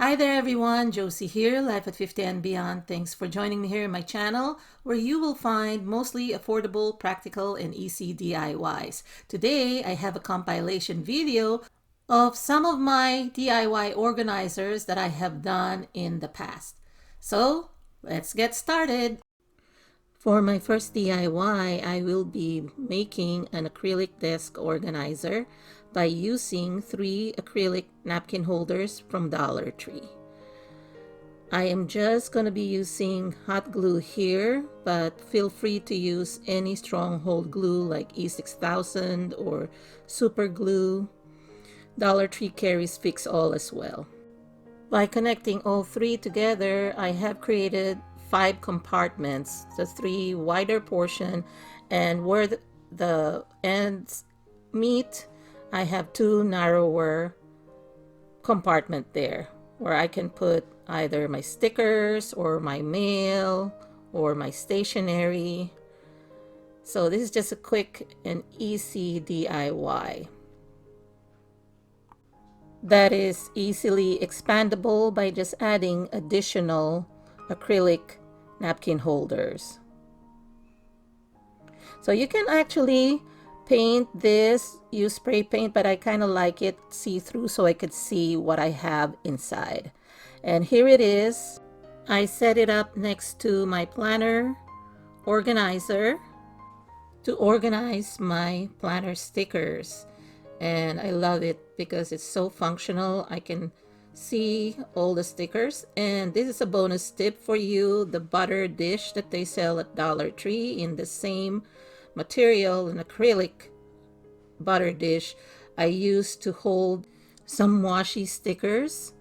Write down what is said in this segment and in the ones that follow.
Hi there everyone, Josie here, Life at 50 and Beyond. Thanks for joining me here in my channel where you will find mostly affordable, practical, and easy DIYs. Today I have a compilation video of some of my DIY organizers that I have done in the past. So let's get started. For my first DIY, I will be making an acrylic desk organizer by using 3 acrylic napkin holders from Dollar Tree. I am just going to be using hot glue here, but feel free to use any stronghold glue like E6000 or super glue. Dollar Tree carries Fix All as well. By connecting all 3 together, I have created 5 compartments, the 3 wider portion, and where the ends meet, I have 2 narrower compartment there where I can put either my stickers or my mail or my stationery. So this is just a quick and easy DIY that is easily expandable by just adding additional acrylic napkin holders. So you can actually paint this, use spray paint, but I kind of like it see-through so I could see what I have inside. And here it is. I set it up next to my planner organizer to organize my planner stickers. And I love it because it's so functional. I can see all the stickers. And this is a bonus tip for you: the butter dish that they sell at Dollar Tree in the same material, an acrylic butter dish, I used to hold some washi stickers.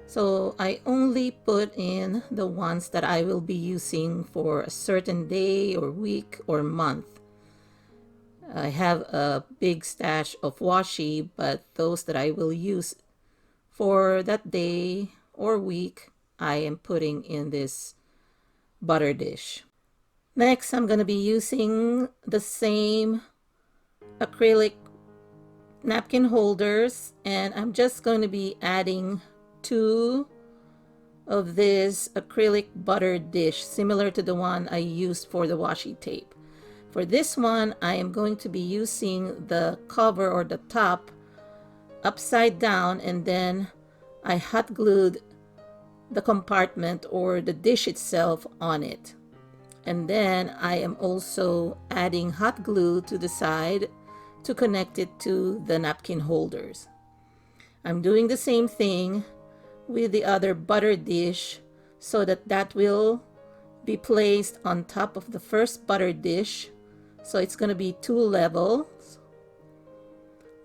So I only put in the ones that I will be using for a certain day or week or month. I have a big stash of washi, but those that I will use for that day or week, I am putting in this butter dish. Next, I'm going to be using the same acrylic napkin holders, and I'm just going to be adding 2 of this acrylic butter dish similar to the one I used for the washi tape. For this one, I am going to be using the cover or the top upside down, and then I hot glued the compartment or the dish itself on it. And then I am also adding hot glue to the side to connect it to the napkin holders. I'm doing the same thing with the other butter dish so that will be placed on top of the first butter dish. So it's going to be 2 levels.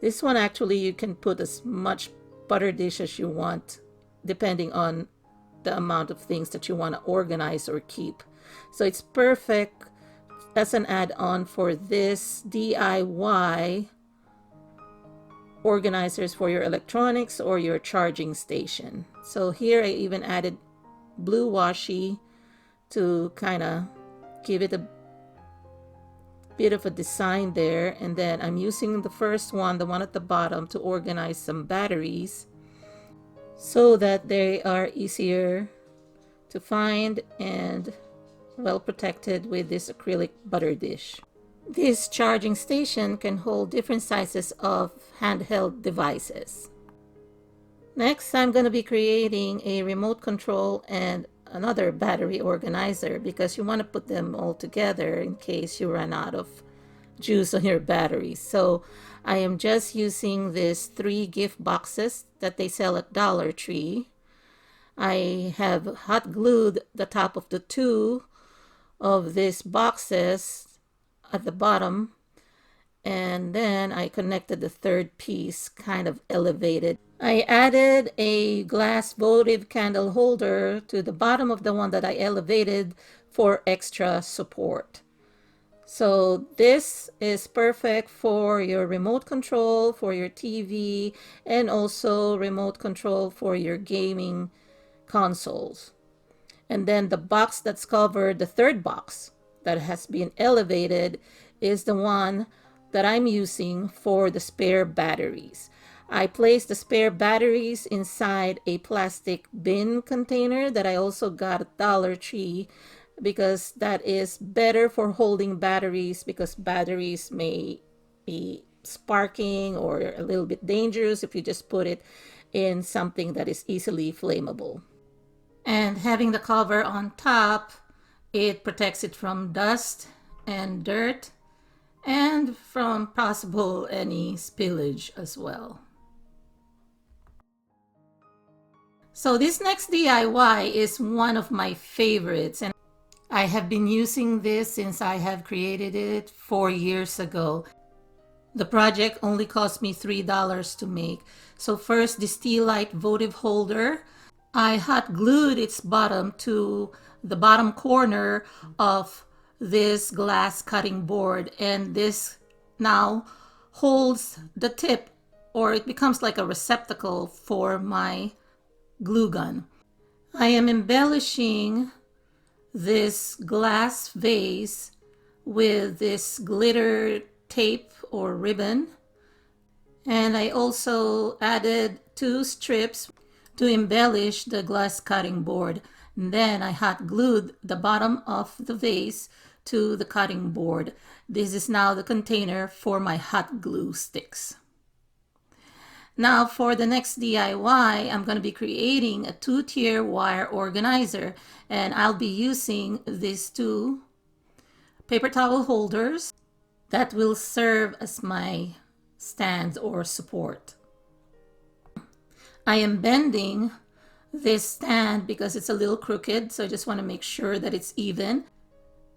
This one actually you can put as much butter dish as you want depending on the amount of things that you want to organize or keep. So it's perfect as an add-on for this DIY organizers for your electronics or your charging station. So here I even added blue washi to kind of give it a bit of a design there, and then I'm using the first one, the one at the bottom, to organize some batteries so that they are easier to find and well protected with this acrylic butter dish. This charging station can hold different sizes of handheld devices. Next, I'm going to be creating a remote control and another battery organizer because you want to put them all together in case you run out of juice on your batteries. So I am just using these 3 gift boxes that they sell at Dollar Tree. I have hot glued the top of the 2 of these boxes at the bottom, and then I connected the 3rd piece kind of elevated. I added a glass votive candle holder to the bottom of the one that I elevated for extra support. So this is perfect for your remote control for your TV and also remote control for your gaming consoles. And then the box that's covered, the 3rd box that has been elevated, is the one that I'm using for the spare batteries. I placed the spare batteries inside a plastic bin container that I also got at Dollar Tree, because that is better for holding batteries, because batteries may be sparking or a little bit dangerous if you just put it in something that is easily flammable. And having the cover on top, it protects it from dust and dirt and from possible any spillage as well. So this next DIY is one of my favorites, and I have been using this since I have created it 4 years ago. The project only cost me $3 to make. So first, the Steelite votive holder. I hot glued its bottom to the bottom corner of this glass cutting board, and this now holds the tip, or it becomes like a receptacle for my glue gun. I am embellishing this glass vase with this glitter tape or ribbon, and I also added 2 strips to embellish the glass cutting board. And then I hot glued the bottom of the vase to the cutting board. This is now the container for my hot glue sticks. Now for the next DIY, I'm going to be creating a 2-tier wire organizer, and I'll be using these 2 paper towel holders that will serve as my stands or support. I am bending this stand because it's a little crooked, so I just want to make sure that it's even.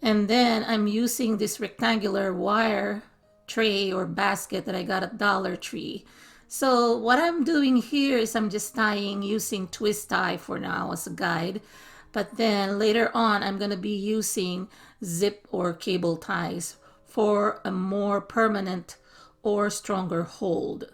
And then I'm using this rectangular wire tray or basket that I got at Dollar Tree. So what I'm doing here is I'm just tying using twist tie for now as a guide. But then later on, I'm going to be using zip or cable ties for a more permanent or stronger hold.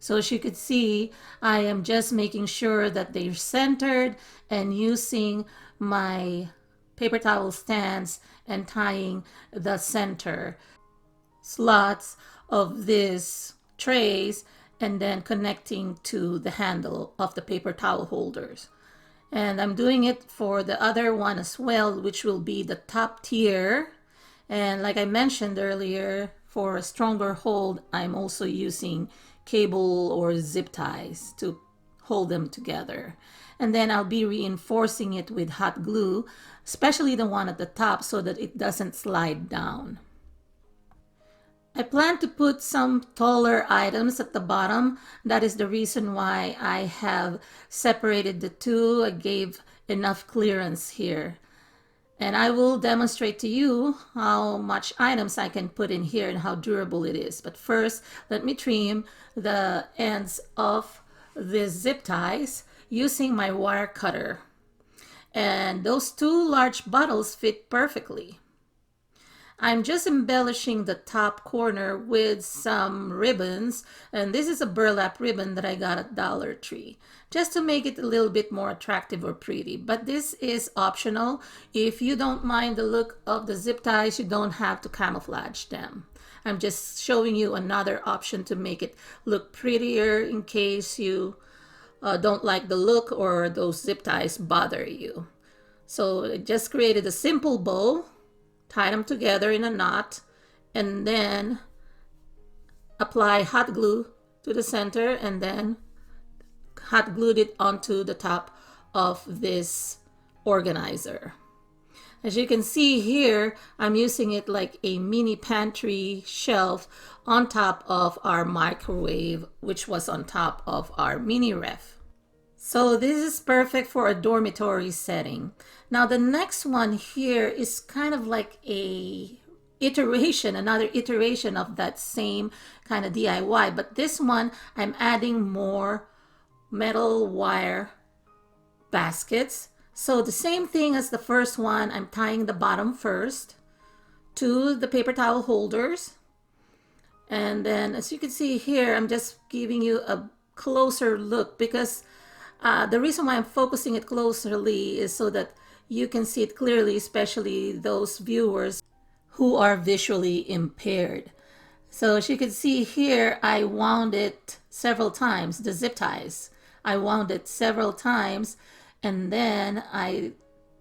So as you can see, I am just making sure that they're centered and using my paper towel stands and tying the center slots of these trays and then connecting to the handle of the paper towel holders. And I'm doing it for the other one as well, which will be the top tier. And like I mentioned earlier, for a stronger hold, I'm also using cable or zip ties to hold them together. And then I'll be reinforcing it with hot glue, especially the one at the top, so that it doesn't slide down. I plan to put some taller items at the bottom. That is the reason why I have separated the 2. I gave enough clearance here. And I will demonstrate to you how much items I can put in here and how durable it is. But first, let me trim the ends of the zip ties using my wire cutter. And those 2 large bottles fit perfectly. I'm just embellishing the top corner with some ribbons, and this is a burlap ribbon that I got at Dollar Tree, just to make it a little bit more attractive or pretty. But this is optional. If you don't mind the look of the zip ties, you don't have to camouflage them. I'm just showing you another option to make it look prettier in case you don't like the look or those zip ties bother you. So I just created a simple bow, tied them together in a knot, and then apply hot glue to the center, and then hot glued it onto the top of this organizer. As you can see here, I'm using it like a mini pantry shelf on top of our microwave, which was on top of our mini ref. So this is perfect for a dormitory setting. Now the next one here is kind of like a iteration, another iteration of that same kind of DIY, but this one I'm adding more metal wire baskets. So the same thing as the first one, I'm tying the bottom first to the paper towel holders. And then as you can see here, I'm just giving you a closer look because the reason why I'm focusing it closely is so that you can see it clearly, especially those viewers who are visually impaired. So as you can see here, I wound it several times, the zip ties. I wound it several times and then I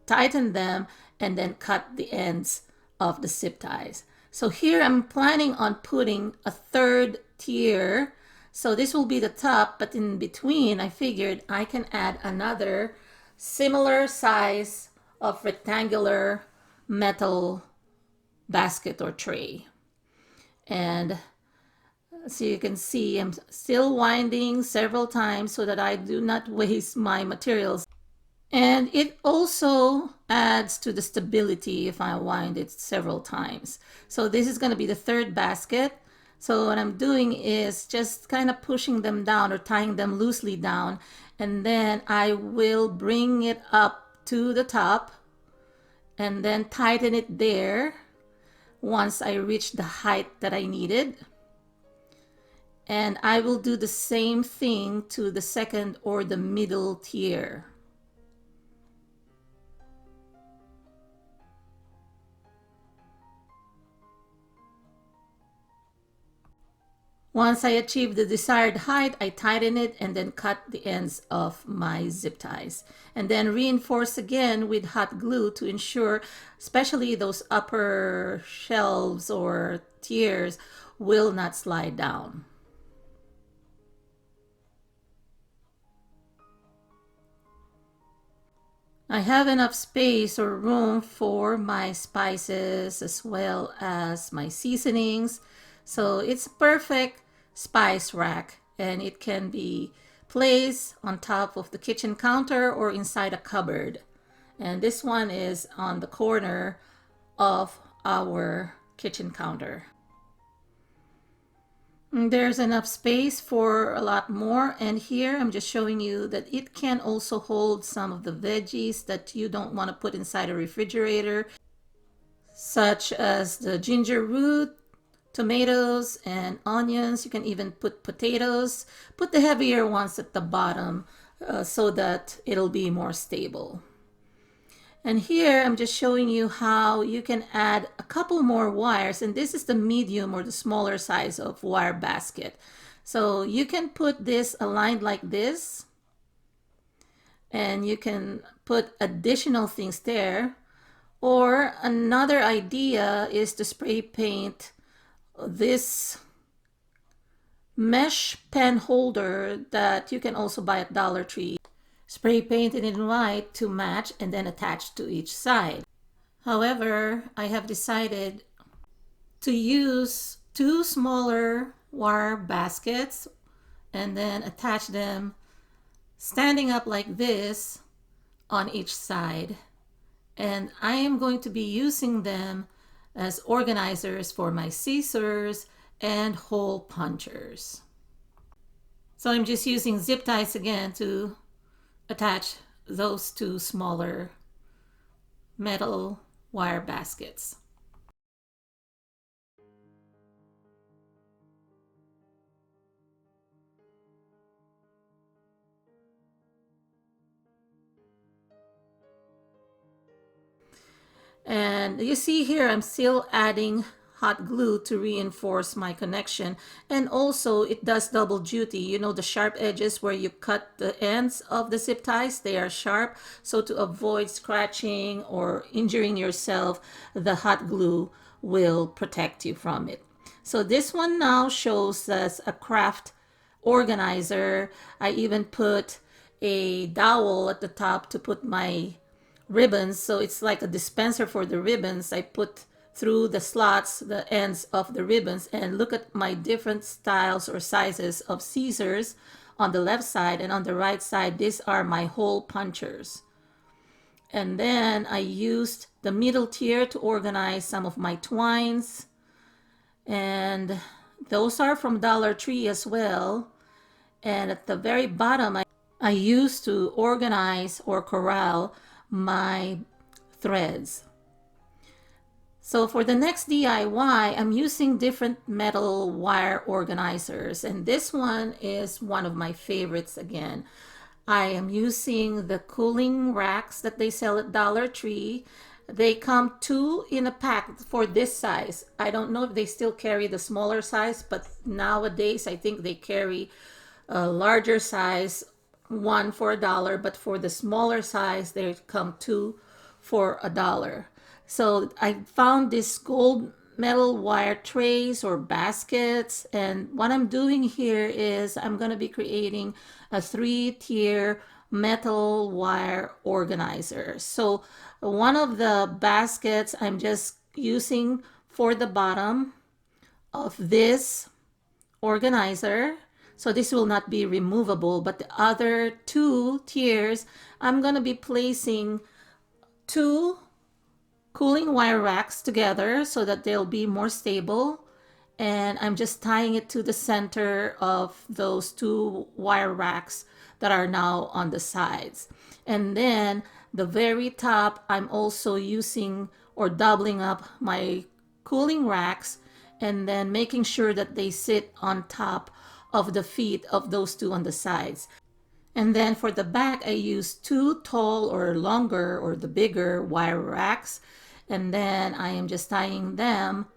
tightened them and then cut the ends of the zip ties. So here I'm planning on putting a third tier. So this will be the top, but in between I figured I can add another similar size of rectangular metal basket or tray. And so you can see I'm still winding several times so that I do not waste my materials. And it also adds to the stability if I wind it several times. So this is going to be the third basket. So what I'm doing is just kind of pushing them down or tying them loosely down. And then I will bring it up to the top and then tighten it there once I reach the height that I needed. And I will do the same thing to the second or the middle tier. Once I achieve the desired height, I tighten it and then cut the ends of my zip ties. And then reinforce again with hot glue to ensure, especially those upper shelves or tiers, will not slide down. I have enough space or room for my spices as well as my seasonings. So it's a perfect spice rack and it can be placed on top of the kitchen counter or inside a cupboard. And this one is on the corner of our kitchen counter. There's enough space for a lot more, and here I'm just showing you that it can also hold some of the veggies that you don't want to put inside a refrigerator, such as the ginger root, tomatoes, and onions. You can even put potatoes. Put the heavier ones at the bottom so that it'll be more stable. And here I'm just showing you how you can add a couple more wires, and this is the medium or the smaller size of wire basket. So you can put this aligned like this, and you can put additional things there. Or another idea is to spray paint this mesh pen holder that you can also buy at Dollar Tree. Spray painted in white to match and then attach to each side. However, I have decided to use two smaller wire baskets and then attach them standing up like this on each side. And I am going to be using them as organizers for my scissors and hole punchers. So I'm just using zip ties again to attach those two smaller metal wire baskets. And you see here I'm still adding hot glue to reinforce my connection, and also it does double duty. You know, the sharp edges where you cut the ends of the zip ties, they are sharp, so to avoid scratching or injuring yourself, the hot glue will protect you from it. So this one now shows us a craft organizer. I even put a dowel at the top to put my ribbons, so it's like a dispenser for the ribbons. I put through the slots the ends of the ribbons, and look at my different styles or sizes of scissors on the left side, and on the right side these are my hole punchers. And then I used the middle tier to organize some of my twines, and those are from Dollar Tree as well. And at the very bottom I used to organize or corral my threads. So for the next DIY, I'm using different metal wire organizers, and this one is one of my favorites again. I am using the cooling racks that they sell at Dollar Tree. They come two in a pack for this size. I don't know if they still carry the smaller size, but nowadays I think they carry a larger size, one for $1, but for the smaller size, they come two for $1. So I found this gold metal wire trays or baskets, and what I'm doing here is I'm going to be creating a 3-tier metal wire organizer. So one of the baskets I'm just using for the bottom of this organizer, so this will not be removable, but the other 2 tiers I'm going to be placing 2 cooling wire racks together so that they'll be more stable, and I'm just tying it to the center of those 2 wire racks that are now on the sides. And then the very top, I'm also using or doubling up my cooling racks and then making sure that they sit on top of the feet of those 2 on the sides. And then for the back, I use 2 tall or longer or the bigger wire racks, and then I am just tying them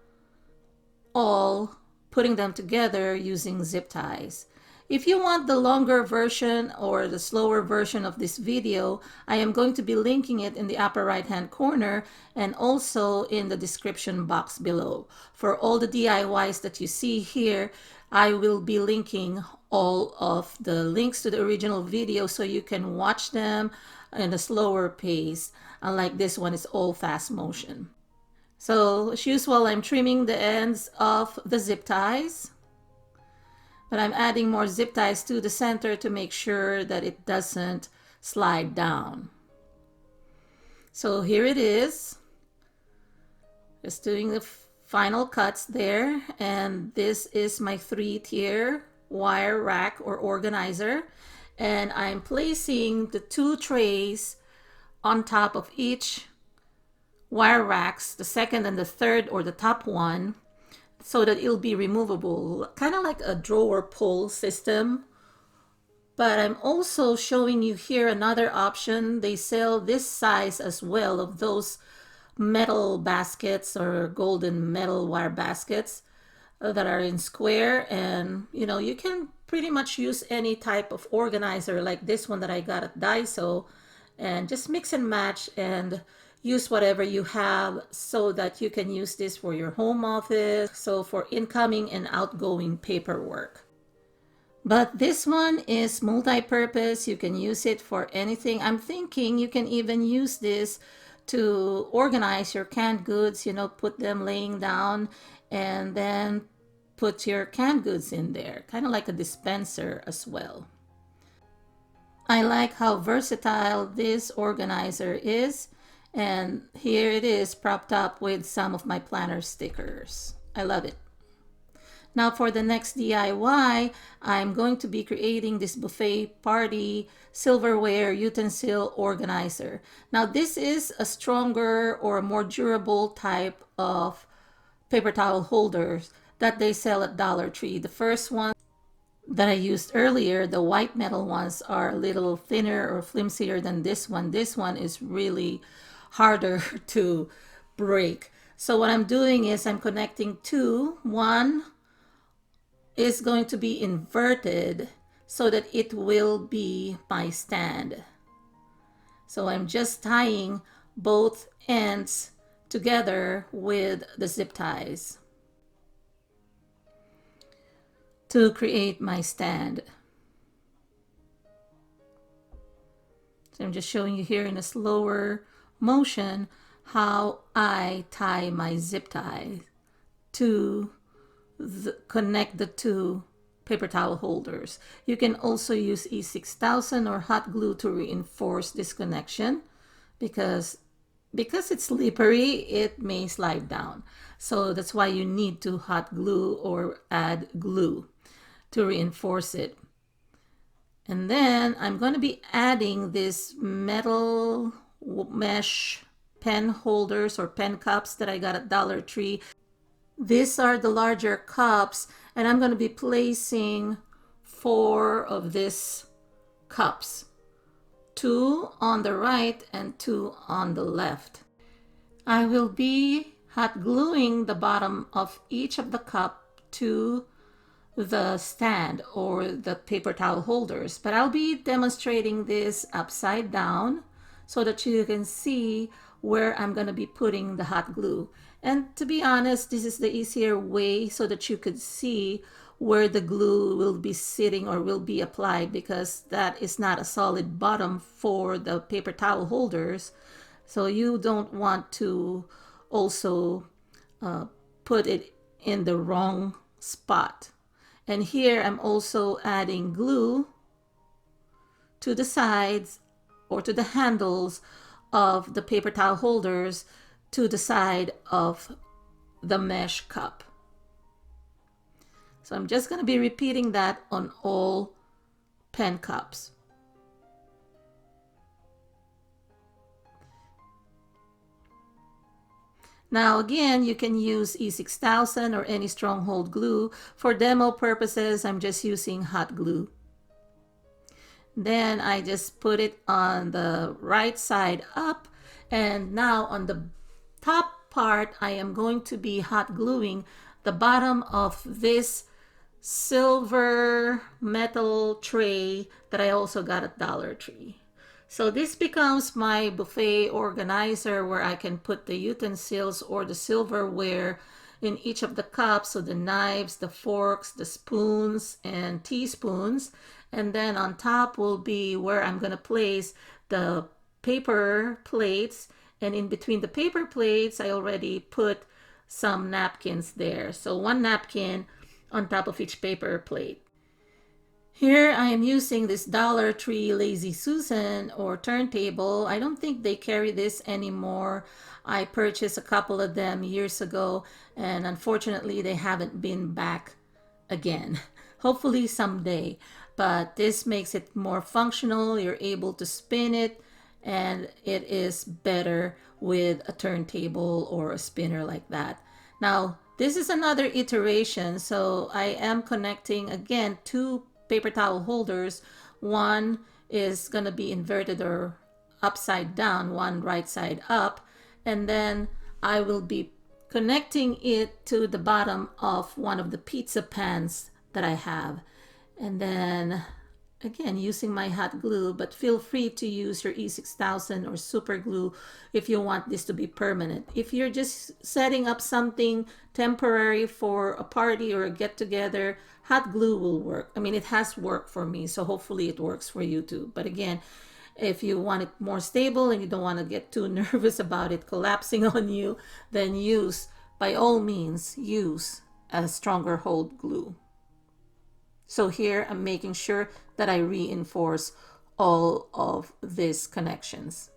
all, putting them together using zip ties. If you want the longer version or the slower version of this video, I am going to be linking it in the upper right hand corner and also in the description box below. For all the DIYs that you see here, I will be linking all of the links to the original video so you can watch them in a slower pace. Unlike this one, it's all fast motion. So as usual, I'm trimming the ends of the zip ties, but I'm adding more zip ties to the center to make sure that it doesn't slide down. So here it is, just doing the final cuts there, and this is my 3-tier wire rack or organizer, and I'm placing the 2 trays on top of each wire racks, the second and the third or the top one, so that it'll be removable, kind of like a drawer pull system. But I'm also showing you here another option. They sell this size as well of those metal baskets or golden metal wire baskets that are in square, and you can pretty much use any type of organizer like this one that I got at Daiso, and just mix and match and use whatever you have so that you can use this for your home office, so for incoming and outgoing paperwork. But this one is multi-purpose. You can use it for anything. I'm thinking you can even use this to organize your canned goods, put them laying down and then put your canned goods in there, kind of like a dispenser as well. I like how versatile this organizer is, and here it is propped up with some of my planner stickers. I love it. Now for the next DIY, I'm going to be creating this buffet party silverware utensil organizer. Now this is a stronger or a more durable type of paper towel holders that they sell at Dollar Tree. The first one that I used earlier, the white metal ones, are a little thinner or flimsier than this one. This one is really harder to break. So what I'm doing is I'm connecting 2. One is going to be inverted so that it will be my stand. So I'm just tying both ends together with the zip ties to create my stand. So I'm just showing you here in a slower motion how I tie my zip tie to connect the 2 paper towel holders. You can also use E6000 or hot glue to reinforce this connection because it's slippery, it may slide down. So that's why you need to hot glue or add glue to reinforce it. And then I'm going to be adding this metal mesh pen holders or pen cups that I got at Dollar Tree. These are the larger cups, and I'm going to be placing 4 of these cups, 2 on the right and 2 on the left. I will be hot gluing the bottom of each of the cup to the stand or the paper towel holders, but I'll be demonstrating this upside down so that you can see where I'm going to be putting the hot glue. And to be honest, this is the easier way so that you could see where the glue will be sitting or will be applied, because that is not a solid bottom for the paper towel holders. So you don't want to also put it in the wrong spot. And here I'm also adding glue to the sides or to the handles of the paper towel holders to the side of the mesh cup. So I'm just going to be repeating that on all pen cups. Now again, you can use E6000 or any stronghold glue. For demo purposes, I'm just using hot glue. Then I just put it on the right side up, and now on the top part, I am going to be hot gluing the bottom of this silver metal tray that I also got at Dollar Tree. So this becomes my buffet organizer where I can put the utensils or the silverware in each of the cups. So the knives, the forks, the spoons, and teaspoons. And then on top will be where I'm going to place the paper plates. And in between the paper plates, I already put some napkins there. So one napkin on top of each paper plate. Here I am using this Dollar Tree Lazy Susan or turntable. I don't think they carry this anymore. I purchased a couple of them years ago, and unfortunately they haven't been back again. Hopefully someday, but this makes it more functional. You're able to spin it, and it is better with a turntable or a spinner like that. Now this is another iteration, so I am connecting again two paper towel holders. One is going to be inverted or upside down, one right side up, and then I will be connecting it to the bottom of one of the pizza pans that I have. And then again using my hot glue, but feel free to use your E6000 or super glue if you want this to be permanent. If you're just setting up something temporary for a party or a get together, hot glue will work. I mean, it has worked for me, so hopefully it works for you too. But again, if you want it more stable and you don't want to get too nervous about it collapsing on you, then by all means, use a stronger hold glue. So here I'm making sure that I reinforce all of these connections.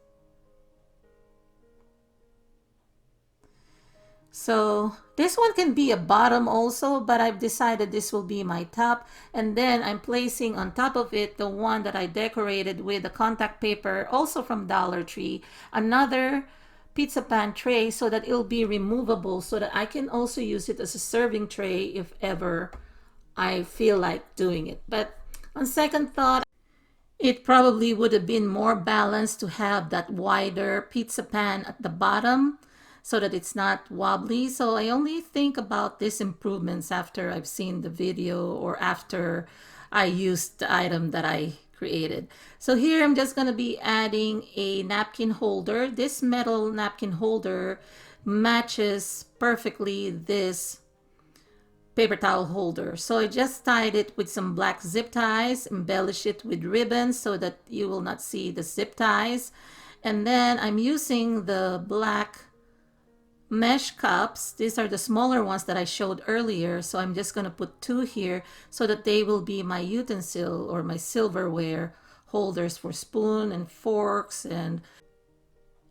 So this one can be a bottom also, but I've decided this will be my top. And then I'm placing on top of it the one that I decorated with the contact paper, also from Dollar Tree, another pizza pan tray so that it'll be removable, so that I can also use it as a serving tray if ever I feel like doing it. But on second thought, it probably would have been more balanced to have that wider pizza pan at the bottom so that it's not wobbly. So I only think about these improvements after I've seen the video or after I used the item that I created. So here I'm just going to be adding a napkin holder. This metal napkin holder matches perfectly this paper towel holder. So I just tied it with some black zip ties, embellish it with ribbons so that you will not see the zip ties. And then I'm using the black mesh cups. These are the smaller ones that I showed earlier. So I'm just going to put two here so that they will be my utensil or my silverware holders for spoon and forks. And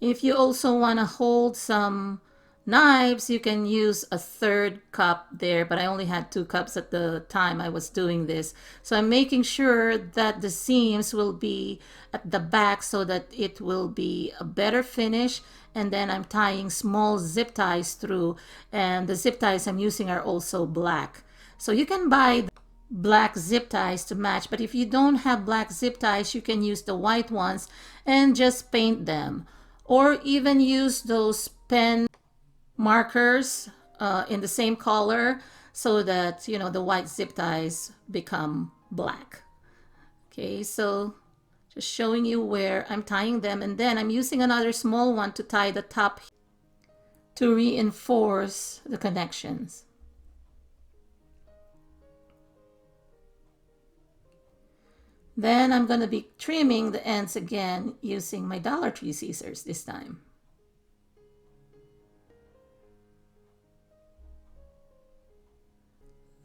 if you also want to hold some knives, you can use a third cup there, but I only had 2 cups at the time I was doing this. So I'm making sure that the seams will be at the back so that it will be a better finish. And then I'm tying small zip ties through, and the zip ties I'm using are also black. So you can buy black zip ties to match, but if you don't have black zip ties, you can use the white ones and just paint them or even use those pen markers in the same color so that, you know, the white zip ties become black. Okay, so just showing you where I'm tying them, and then I'm using another small one to tie the top to reinforce the connections. Then I'm going to be trimming the ends again using my Dollar Tree scissors this time.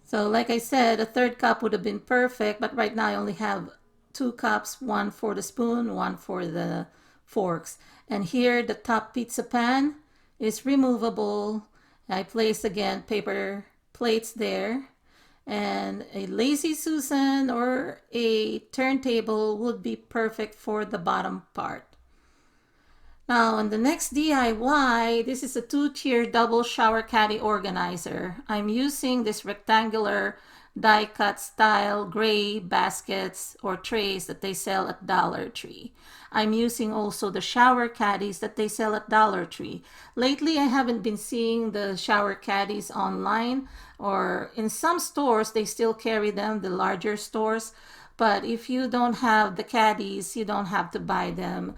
So like I said, a third cup would have been perfect, but right now I only have 2 cups, one for the spoon, one for the forks. And here the top pizza pan is removable. I place again paper plates there. And a Lazy Susan or a turntable would be perfect for the bottom part. Now, on the next DIY, this is a 2-tier double shower caddy organizer. I'm using this rectangular die-cut style gray baskets or trays that they sell at Dollar Tree. I'm using also the shower caddies that they sell at Dollar Tree. Lately, I haven't been seeing the shower caddies online, or in some stores, they still carry them, the larger stores. But if you don't have the caddies, you don't have to buy them.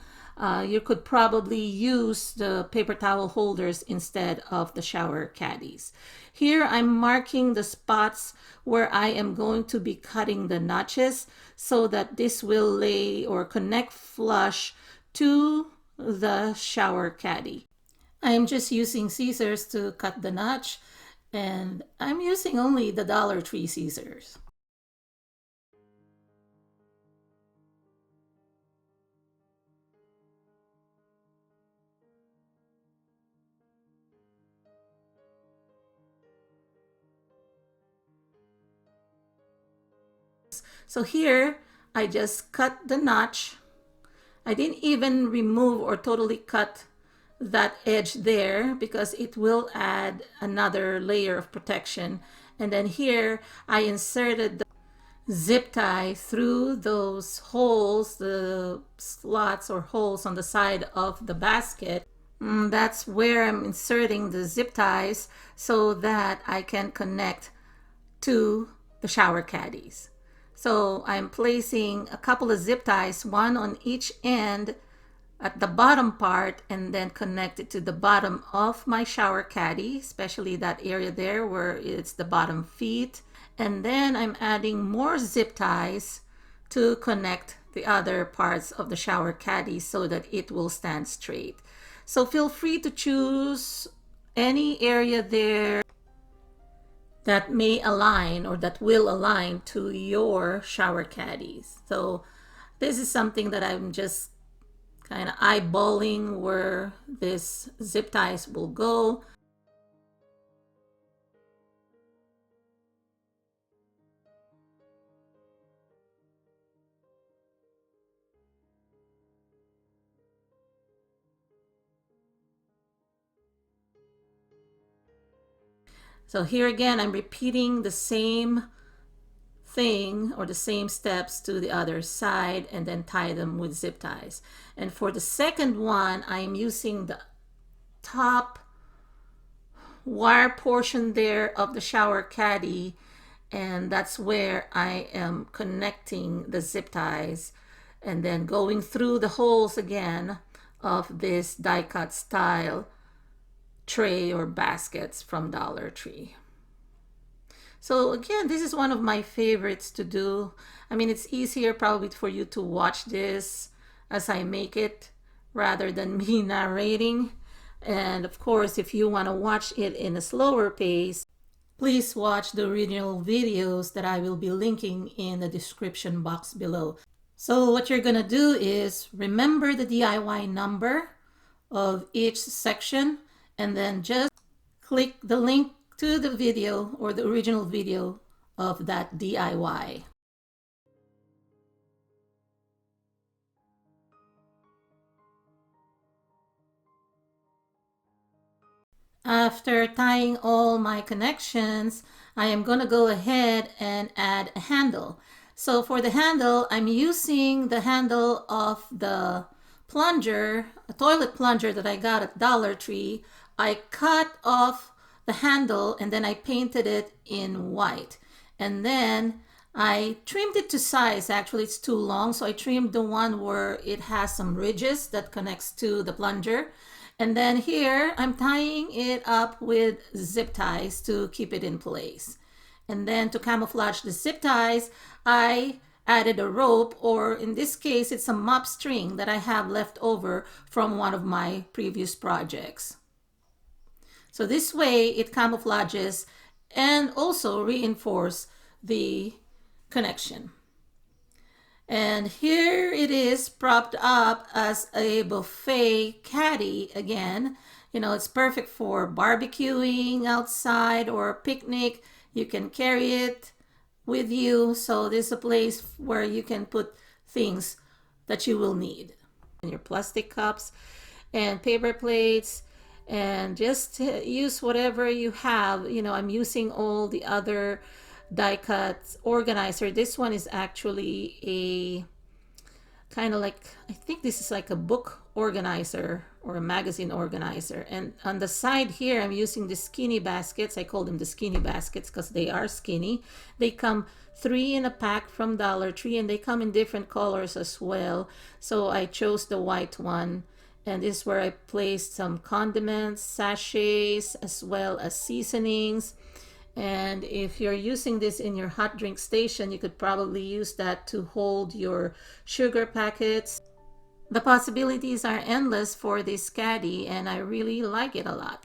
You could probably use the paper towel holders instead of the shower caddies. Here I'm marking the spots where I am going to be cutting the notches so that this will lay or connect flush to the shower caddy. I am just using scissors to cut the notch, and I'm using only the Dollar Tree scissors. So here, I just cut the notch. I didn't even remove or totally cut that edge there because it will add another layer of protection. And then here, I inserted the zip tie through those holes, the slots or holes on the side of the basket. That's where I'm inserting the zip ties so that I can connect to the shower caddies. So I'm placing a couple of zip ties, one on each end at the bottom part, and then connect it to the bottom of my shower caddy, especially that area there where it's the bottom feet. And then I'm adding more zip ties to connect the other parts of the shower caddy so that it will stand straight. So feel free to choose any area there that may align or that will align to your shower caddies. So this is something that I'm just kind of eyeballing where this zip ties will go. So here again, I'm repeating the same thing or the same steps to the other side and then tie them with zip ties. And for the second one, I'm using the top wire portion there of the shower caddy, and that's where I am connecting the zip ties and then going through the holes again of this die cut style tray or baskets from Dollar Tree. So again, this is one of my favorites to do. I mean, it's easier probably for you to watch this as I make it rather than me narrating. And of course, if you want to watch it in a slower pace, please watch the original videos that I will be linking in the description box below. So what you're gonna do is remember the DIY number of each section and then just click the link to the video or the original video of that DIY. After tying all my connections, I am going to go ahead and add a handle. So for the handle, I'm using the handle of the plunger, a toilet plunger that I got at Dollar Tree, I cut off the handle and then I painted it in white. And then I trimmed it to size. Actually, it's too long, so I trimmed the one where it has some ridges that connects to the plunger. And then here, I'm tying it up with zip ties to keep it in place. And then to camouflage the zip ties, I added a rope, or in this case, it's a mop string that I have left over from one of my previous projects. So this way it camouflages and also reinforce the connection. And here it is propped up as a buffet caddy again. You know, it's perfect for barbecuing outside or a picnic. You can carry it with you. So this is a place where you can put things that you will need. Your plastic cups and paper plates, and just use whatever you have. You know, I'm using all the other die cut organizer. This one is actually a kind of like, I think this is like a book organizer or a magazine organizer. And on the side here, I'm using the skinny baskets. I call them the skinny baskets because they are skinny. They come 3 in a pack from Dollar Tree, and they come in different colors as well. So I chose the white one. And this is where I placed some condiments, sachets, as well as seasonings. And if you're using this in your hot drink station, you could probably use that to hold your sugar packets. The possibilities are endless for this caddy, and I really like it a lot.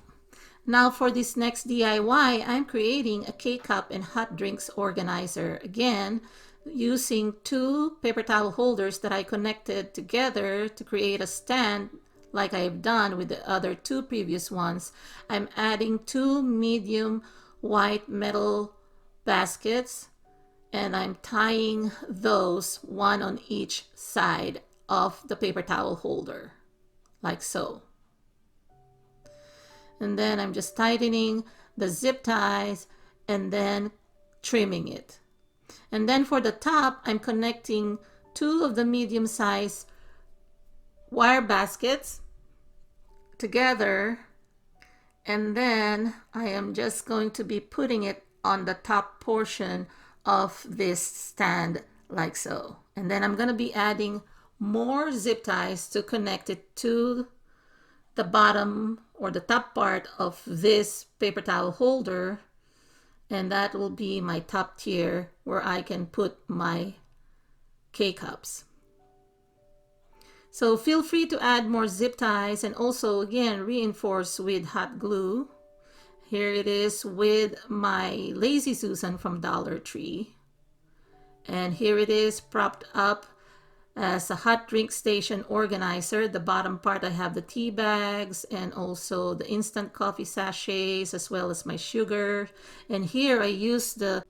Now for this next DIY, I'm creating a K-cup and hot drinks organizer. Again, using 2 paper towel holders that I connected together to create a stand like I've done with the other 2 previous ones. I'm adding 2 medium white metal baskets, and I'm tying those one on each side of the paper towel holder, like so. And then I'm just tightening the zip ties and then trimming it. And then for the top, I'm connecting 2 of the medium size wire baskets together, and then I am just going to be putting it on the top portion of this stand like so. And then I'm going to be adding more zip ties to connect it to the bottom or the top part of this paper towel holder, and that will be my top tier where I can put my K-cups. So feel free to add more zip ties, and also again reinforce with hot glue. Here it is with my Lazy Susan from Dollar Tree. And here it is propped up as a hot drink station organizer. The bottom part, I have the tea bags and also the instant coffee sachets, as well as my sugar. And here I use the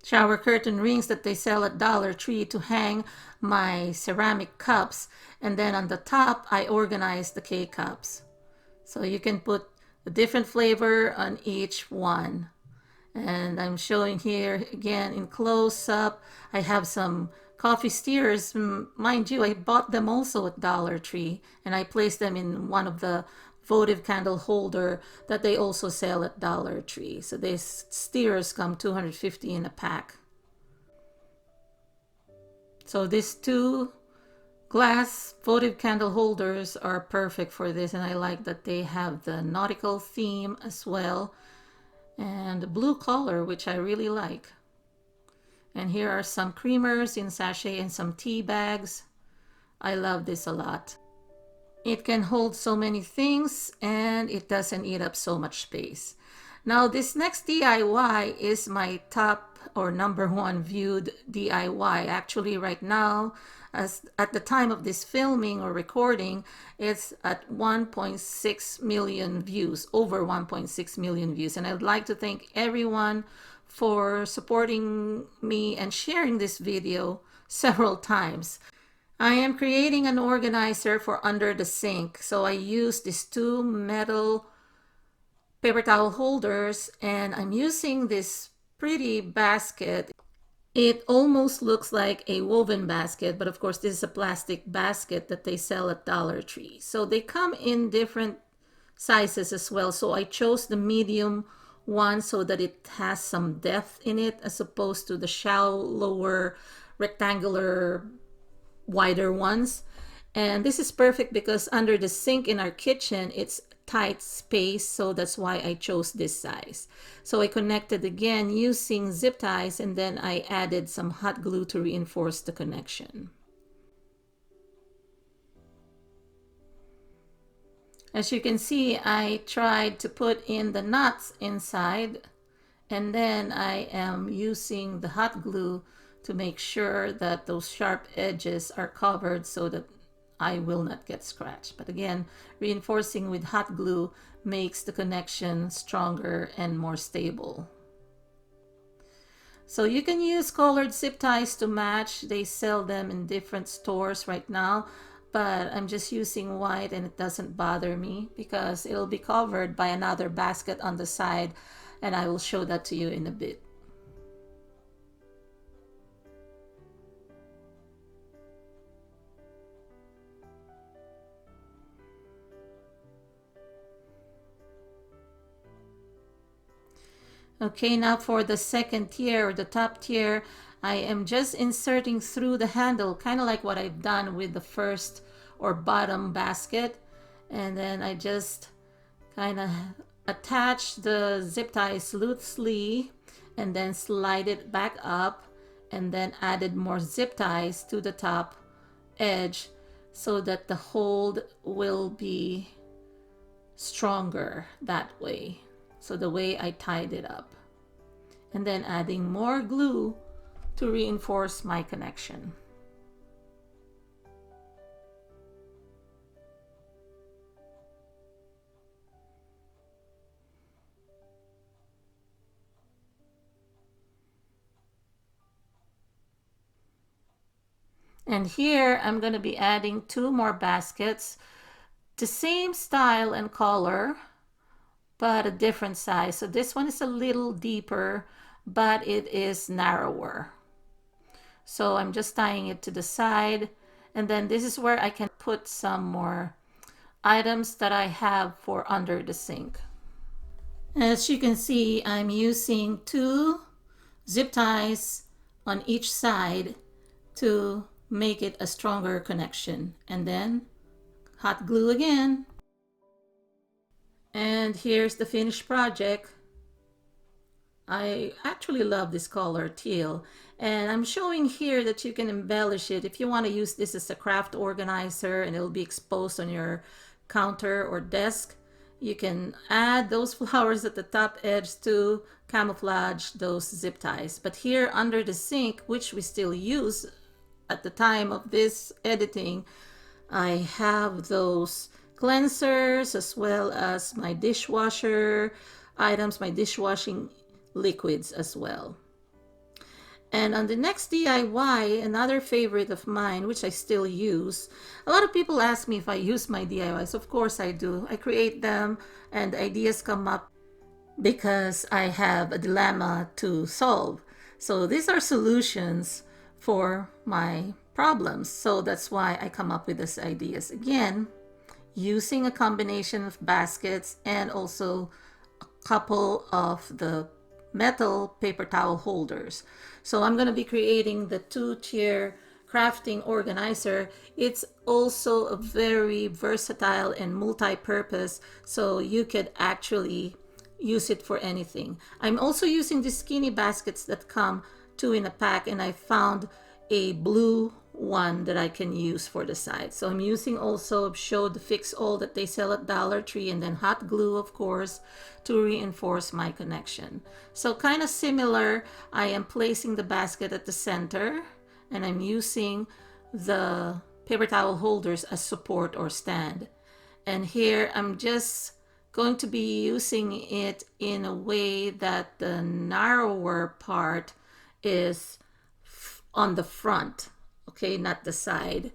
shower curtain rings that they sell at Dollar Tree to hang my ceramic cups. And then on the top, I organize the K-cups. So you can put a different flavor on each one. And I'm showing here again in close up. I have some coffee stirrers. Mind you, I bought them also at Dollar Tree, and I placed them in one of the votive candle holder that they also sell at Dollar Tree. So these stirrers come 250 in a pack. So these 2 glass votive candle holders are perfect for this, and I like that they have the nautical theme as well, and the blue color, which I really like. And here are some creamers in sachet and some tea bags. I love this a lot. It can hold so many things, and it doesn't eat up so much space. Now this next DIY is my top or number 1 viewed DIY. Actually right now, as at the time of this filming or recording, it's at 1.6 million views, over 1.6 million views. And I'd like to thank everyone for supporting me and sharing this video several times. I am creating an organizer for under the sink. So I use these 2 metal paper towel holders, and I'm using this pretty basket. It almost looks like a woven basket, but of course this is a plastic basket that they sell at Dollar Tree. So they come in different sizes as well. So I chose the medium one so that it has some depth in it as opposed to the shallower rectangular wider ones. And this is perfect because under the sink in our kitchen, it's tight space, so that's why I chose this size. So I connected again using zip ties, and then I added some hot glue to reinforce the connection. As you can see, I tried to put in the nuts inside, and then I am using the hot glue to make sure that those sharp edges are covered so that I will not get scratched. But again, reinforcing with hot glue makes the connection stronger and more stable. So you can use colored zip ties to match. They sell them in different stores right now, but I'm just using white and it doesn't bother me because it'll be covered by another basket on the side, and I will show that to you in a bit. Okay, now for the second tier or the top tier, I am just inserting through the handle, kind of like what I've done with the first or bottom basket. And then I just kind of attach the zip ties loosely and then slide it back up, and then added more zip ties to the top edge so that the hold will be stronger that way. So the way I tied it up, and then adding more glue to reinforce my connection. And here I'm going to be adding 2 more baskets, the same style and color, but a different size. So this one is a little deeper, but it is narrower. So I'm just tying it to the side, and then this is where I can put some more items that I have for under the sink. As you can see, I'm using 2 zip ties on each side to make it a stronger connection, and then hot glue again. And here's the finished project. I actually love this color, teal, and I'm showing here that you can embellish it if you want to use this as a craft organizer and it'll be exposed on your counter or desk. You can add those flowers at the top edge to camouflage those zip ties. But here under the sink, which we still use at the time of this editing, I have those cleansers as well as my dishwasher items, my dishwashing liquids as well. And on the next DIY, another favorite of mine, which I still use, a lot of people ask me if I use my DIYs. Of course I do. I create them and ideas come up because I have a dilemma to solve. So these are solutions for my problems. So that's why I come up with these ideas. Again, using a combination of baskets and also a couple of the metal paper towel holders. So I'm going to be creating the 2-tier crafting organizer. It's also a very versatile and multi-purpose, so you could actually use it for anything. I'm also using the skinny baskets that come 2 in a pack, and I found a blue one that I can use for the side. So I'm using also Show the Fix All that they sell at Dollar Tree, and then hot glue, of course, to reinforce my connection. So kind of similar, I am placing the basket at the center, and I'm using the paper towel holders as support or stand. And here I'm just going to be using it in a way that the narrower part is on the front, okay, not the side.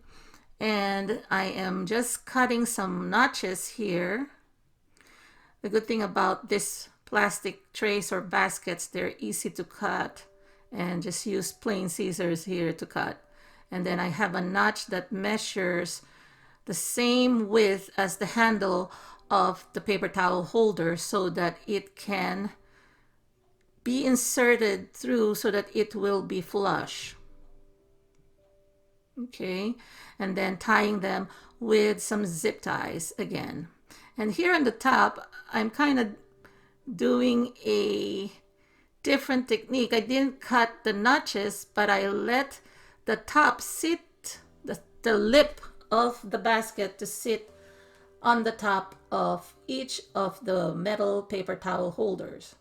And I am just cutting some notches here. The good thing about this plastic trays or baskets, they're easy to cut and just use plain scissors here to cut. And then I have a notch that measures the same width as the handle of the paper towel holder so that it can be inserted through so that it will be flush. Okay, and then tying them with some zip ties again. And here on the top, I'm kind of doing a different technique. I didn't cut the notches, but I let the top sit, the lip of the basket to sit on the top of each of the metal paper towel holders,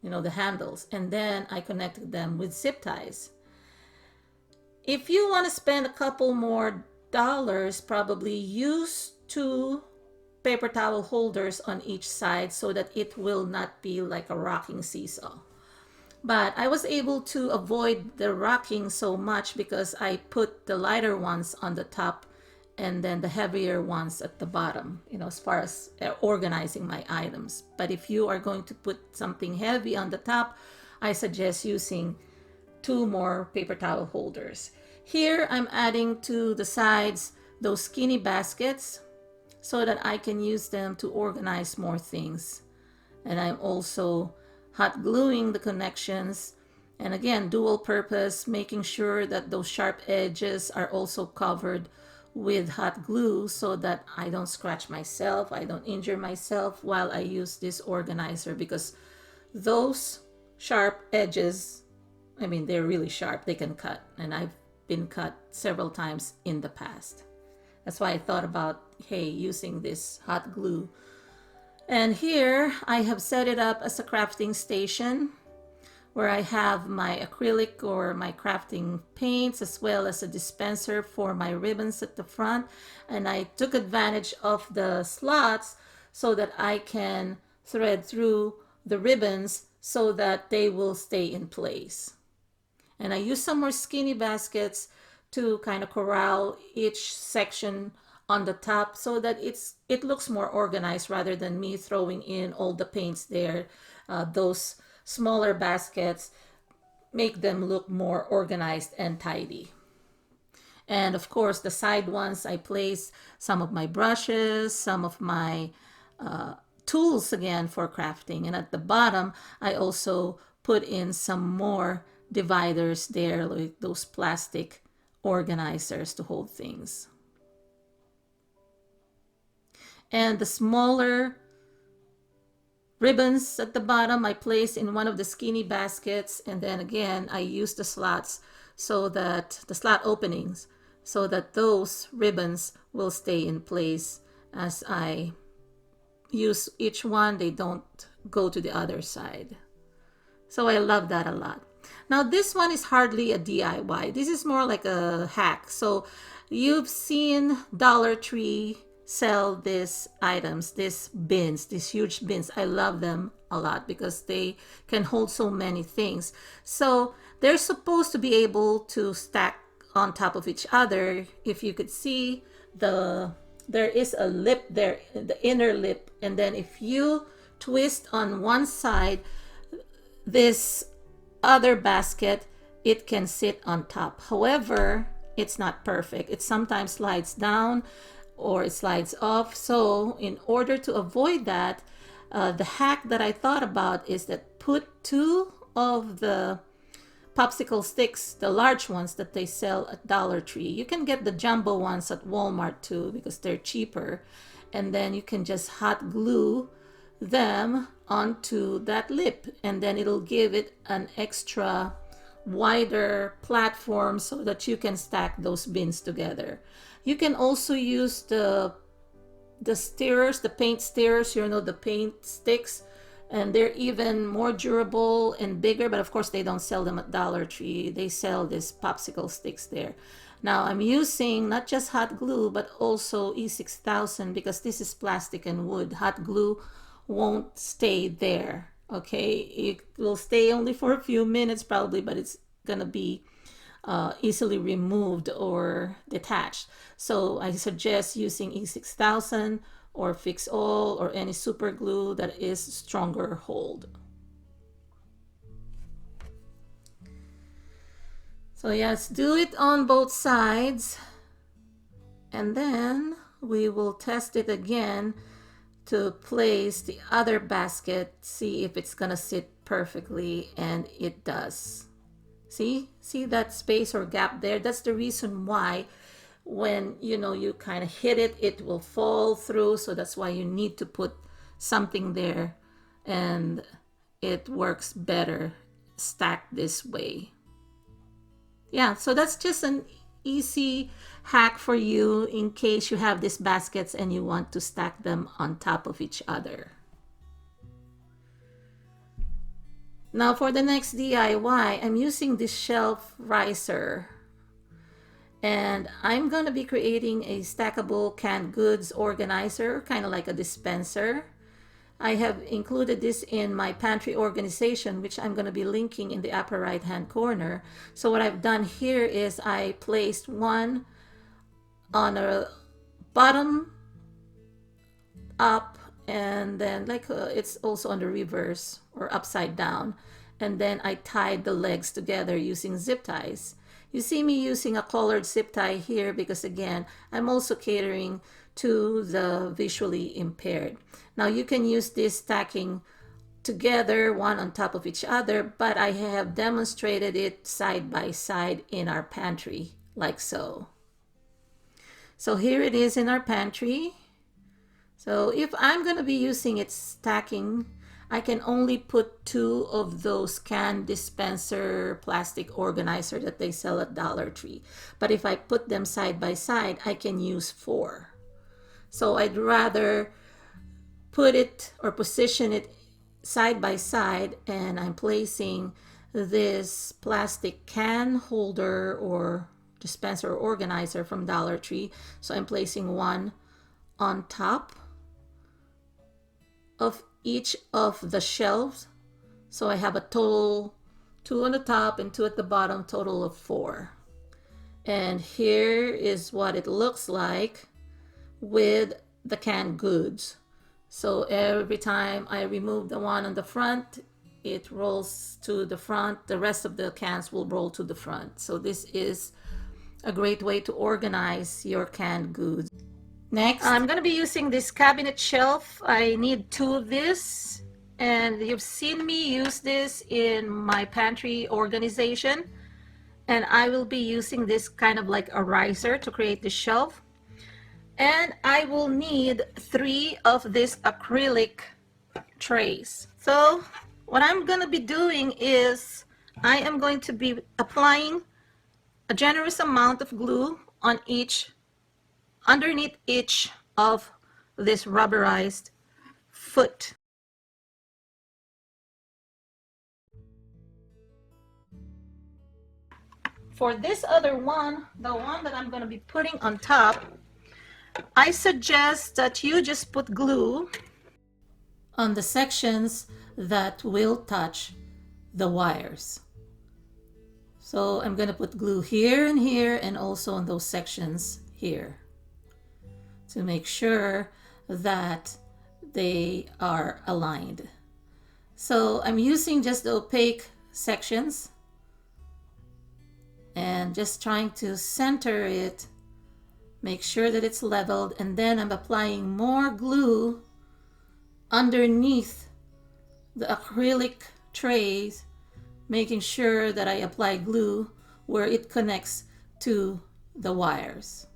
you know, the handles, and then I connected them with zip ties. If you want to spend a couple more dollars, probably use 2 paper towel holders on each side so that it will not be like a rocking seesaw. But I was able to avoid the rocking so much because I put the lighter ones on the top and then the heavier ones at the bottom, you know, as far as organizing my items. But if you are going to put something heavy on the top, I suggest using 2 more paper towel holders. Here I'm adding to the sides those skinny baskets so that I can use them to organize more things. And I'm also hot gluing the connections, and again, dual purpose, making sure that those sharp edges are also covered with hot glue so that I don't scratch myself, I don't injure myself while I use this organizer, because those sharp edges, I mean, they're really sharp, they can cut, and I've been cut several times in the past. That's why I thought about, hey, using this hot glue. And here I have set it up as a crafting station where I have my acrylic or my crafting paints, as well as a dispenser for my ribbons at the front. And I took advantage of the slots so that I can thread through the ribbons so that they will stay in place. And I use some more skinny baskets to kind of corral each section on the top so that it looks more organized rather than me throwing in all the paints there. Those smaller baskets make them look more organized and tidy. And of course, the side ones, I place some of my brushes, some of my tools again for crafting. And at the bottom, I also put in some more dividers there, like those plastic organizers to hold things. And the smaller ribbons at the bottom I place in one of the skinny baskets, and then again I use the slots so that the slot openings so that those ribbons will stay in place as I use each one. They don't go to the other side. So I love that a lot. Now this one is hardly a DIY. This is more like a hack. So you've seen Dollar Tree sell these items, these bins, these huge bins. I love them a lot because they can hold so many things. So they're supposed to be able to stack on top of each other. If you could see, there is a lip there, the inner lip, and then if you twist on one side, this other basket, it can sit on top. However, it's not perfect. It sometimes slides down or it slides off. So in order to avoid that, the hack that I thought about is that put 2 of the popsicle sticks, the large ones that they sell at Dollar Tree. You can get the jumbo ones at Walmart too because they're cheaper. And then you can just hot glue them onto that lip, and then it'll give it an extra wider platform so that you can stack those bins together. You can also use the stirrers, the paint stirrers, you know, the paint sticks, and they're even more durable and bigger, but of course they don't sell them at Dollar Tree. They sell these popsicle sticks there. Now I'm using not just hot glue but also E6000 because this is plastic and wood. Hot glue won't stay there, okay? It will stay only for a few minutes probably, but it's gonna be easily removed or detached. So I suggest using E6000 or Fix All or any super glue that is stronger hold. So yes, do it on both sides, and then we will test it again to place the other basket, see if it's gonna sit perfectly, and it does. See that space or gap there? That's the reason why when you kind of hit it, it will fall through. So that's why you need to put something there, and it works better stacked this way. Yeah, so that's just an easy hack for you in case you have these baskets and you want to stack them on top of each other. Now for the next DIY, I'm using this shelf riser, and I'm going to be creating a stackable canned goods organizer, kind of like a dispenser. I have included this in my pantry organization, which I'm going to be linking in the upper right hand corner. So what I've done here is I placed one on a bottom up, and then it's also on the reverse or upside down, and then I tied the legs together using zip ties. You see me using a colored zip tie here because again, I'm also catering to the visually impaired. Now you can use this stacking together, one on top of each other, but I have demonstrated it side by side in our pantry, like so. So here it is in our pantry. So if I'm going to be using it stacking, I can only put 2 of those canned dispenser plastic organizer that they sell at Dollar Tree. But if I put them side by side, I can use 4. So I'd rather put it or position it side by side, and I'm placing this plastic can holder or dispenser or organizer from Dollar Tree. So I'm placing one on top of each of the shelves. So I have a total 2 on the top and 2 at the bottom, total of 4. And here is what it looks like with the canned goods. So every time I remove the one on the front, it rolls to the front. The rest of the cans will roll to the front. So this is a great way to organize your canned goods. Next, I'm going to be using this cabinet shelf. I need 2 of this, and you've seen me use this in my pantry organization, and I will be using this kind of like a riser to create the shelf. And I will need 3 of these acrylic trays. So what I'm going to be doing is I am going to be applying a generous amount of glue on underneath each of this rubberized foot. For this other one, the one that I'm going to be putting on top, I suggest that you just put glue on the sections that will touch the wires. So I'm going to put glue here and also on those sections here to make sure that they are aligned. So I'm using just the opaque sections and just trying to center it, make sure that it's leveled, and then I'm applying more glue underneath the acrylic trays, making sure that I apply glue where it connects to the wires.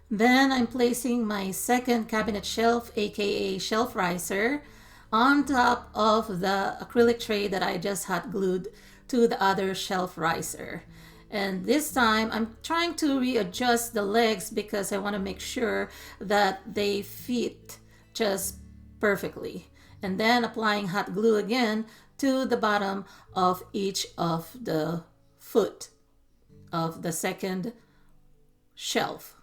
Then I'm placing my second cabinet shelf, aka shelf riser, on top of the acrylic tray that I just hot glued to the other shelf riser. And this time I'm trying to readjust the legs because I want to make sure that they fit just perfectly. And then applying hot glue again to the bottom of each of the foot of the second shelf.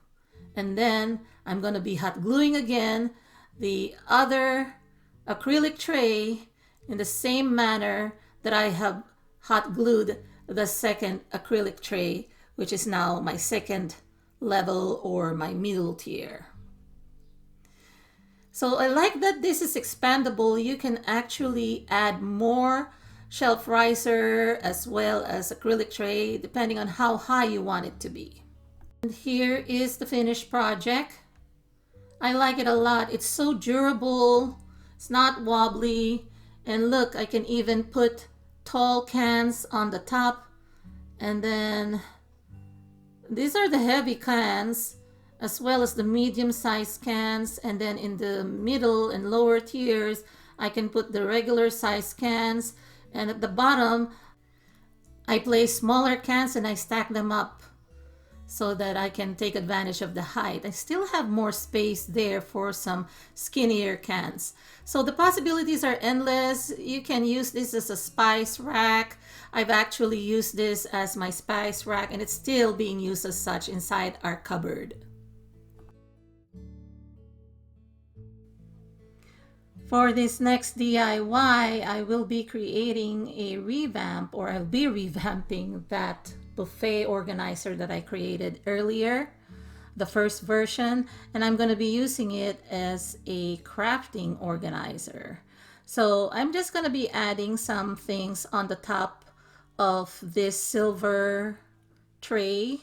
And then I'm going to be hot gluing again the other acrylic tray in the same manner that I have hot glued the second acrylic tray, which is now my second level or my middle tier. So I like that this is expandable. You can actually add more shelf riser as well as acrylic tray, depending on how high you want it to be. And here is the finished project. I like it a lot. It's so durable, it's not wobbly, and look, I can even put tall cans on the top, and then these are the heavy cans as well as the medium-sized cans, and then in the middle and lower tiers I can put the regular size cans, and at the bottom I place smaller cans and I stack them up so that I can take advantage of the height. I still have more space there for some skinnier cans. So the possibilities are endless. You can use this as a spice rack. I've actually used this as my spice rack, and it's still being used as such inside our cupboard. For this next DIY, I will be creating a revamp, or I'll be revamping that buffet organizer that I created earlier, the first version, and I'm going to be using it as a crafting organizer. So I'm just going to be adding some things on the top of this silver tray,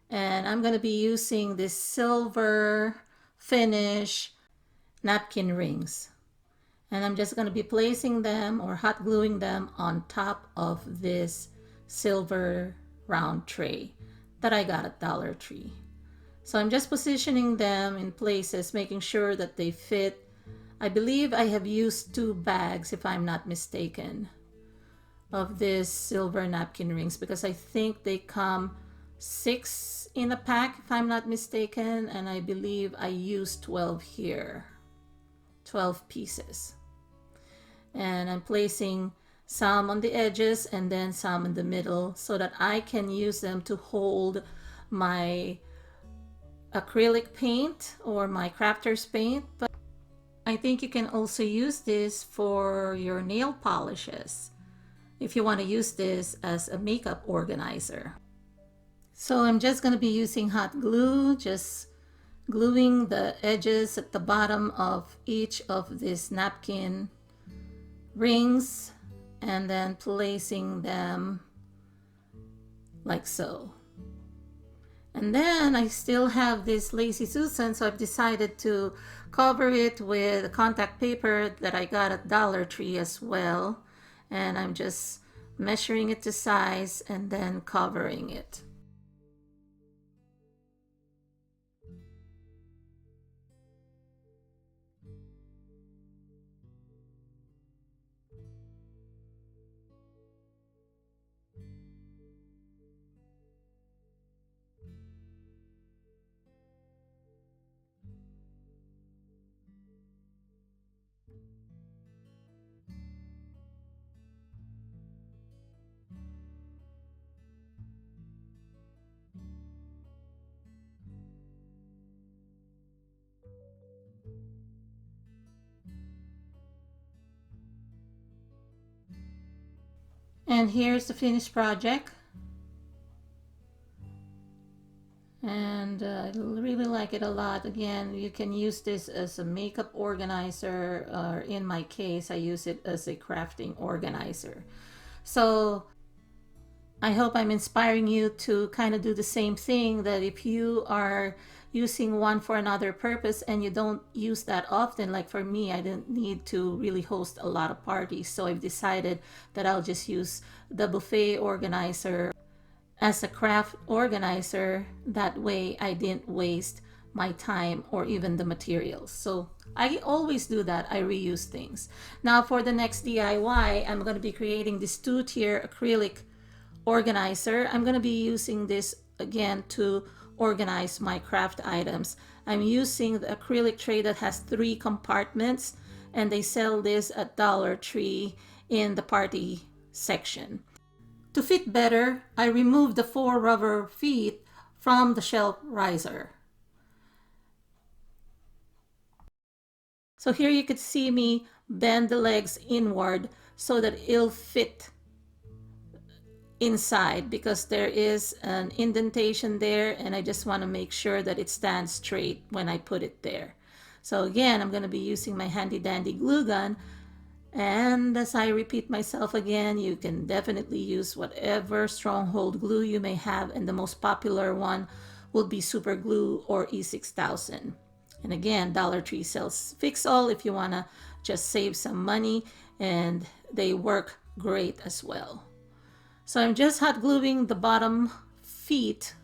and I'm going to be using this silver finish napkin rings. And I'm just going to be placing them or hot gluing them on top of this silver round tray that I got at Dollar Tree. So I'm just positioning them in places, making sure that they fit. I believe I have used 2 bags, if I'm not mistaken, of this silver napkin rings, because I think they come 6 in a pack, if I'm not mistaken, and I believe I used 12 here, 12 pieces. And I'm placing some on the edges and then some in the middle so that I can use them to hold my acrylic paint or my crafter's paint. But I think you can also use this for your nail polishes if you want to use this as a makeup organizer. So I'm just going to be using hot glue, just gluing the edges at the bottom of each of these napkin rings and then placing them like so. And then I still have this Lazy Susan, so I've decided to cover it with contact paper that I got at Dollar Tree as well. And I'm just measuring it to size and then covering it. And here's the finished project. And I really like it a lot. Again, you can use this as a makeup organizer, or in my case, I use it as a crafting organizer. So I hope I'm inspiring you to kind of do the same thing, that if you are using one for another purpose and you don't use that often, like for me, I didn't need to really host a lot of parties, so I've decided that I'll just use the buffet organizer as a craft organizer. That way I didn't waste my time or even the materials. So I always do that. I reuse things. Now for the next DIY, I'm going to be creating this 2-tier acrylic organizer. I'm going to be using this again to organize my craft items. I'm using the acrylic tray that has 3 compartments, and they sell this at Dollar Tree in the party section. To fit better, I removed the 4 rubber feet from the shelf riser. So here you could see me bend the legs inward so that it'll fit inside, because there is an indentation there and I just want to make sure that it stands straight when I put it there. So again, I'm going to be using my handy dandy glue gun, And as I repeat myself again, you can definitely use whatever stronghold glue you may have, and the most popular one will be super glue or E6000. And again, Dollar Tree sells Fix All if you want to just save some money, and they work great as well. So I'm just hot gluing the bottom feet,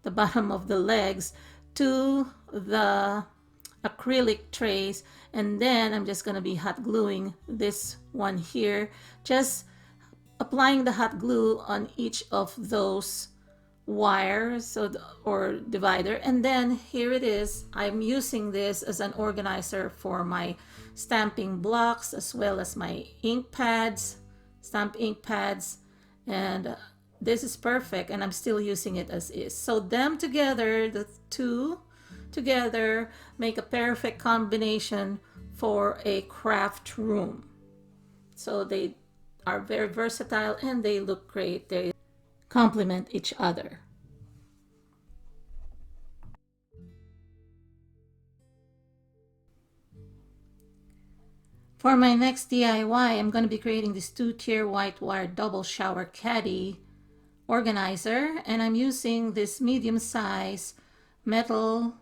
the bottom of the legs, to the acrylic trays, and then I'm just going to be hot gluing this one here, just applying the hot glue on each of those wires or divider. And then here it is. I'm using this as an organizer for my stamping blocks as well as my ink pads, stamp ink pads, and this is perfect, and I'm still using it as is. So them together, the two together, make a perfect combination for a craft room. So they are very versatile and they look great. They complement each other. For my next DIY, I'm going to be creating this 2-tier white wire double shower caddy organizer, and I'm using this medium size metal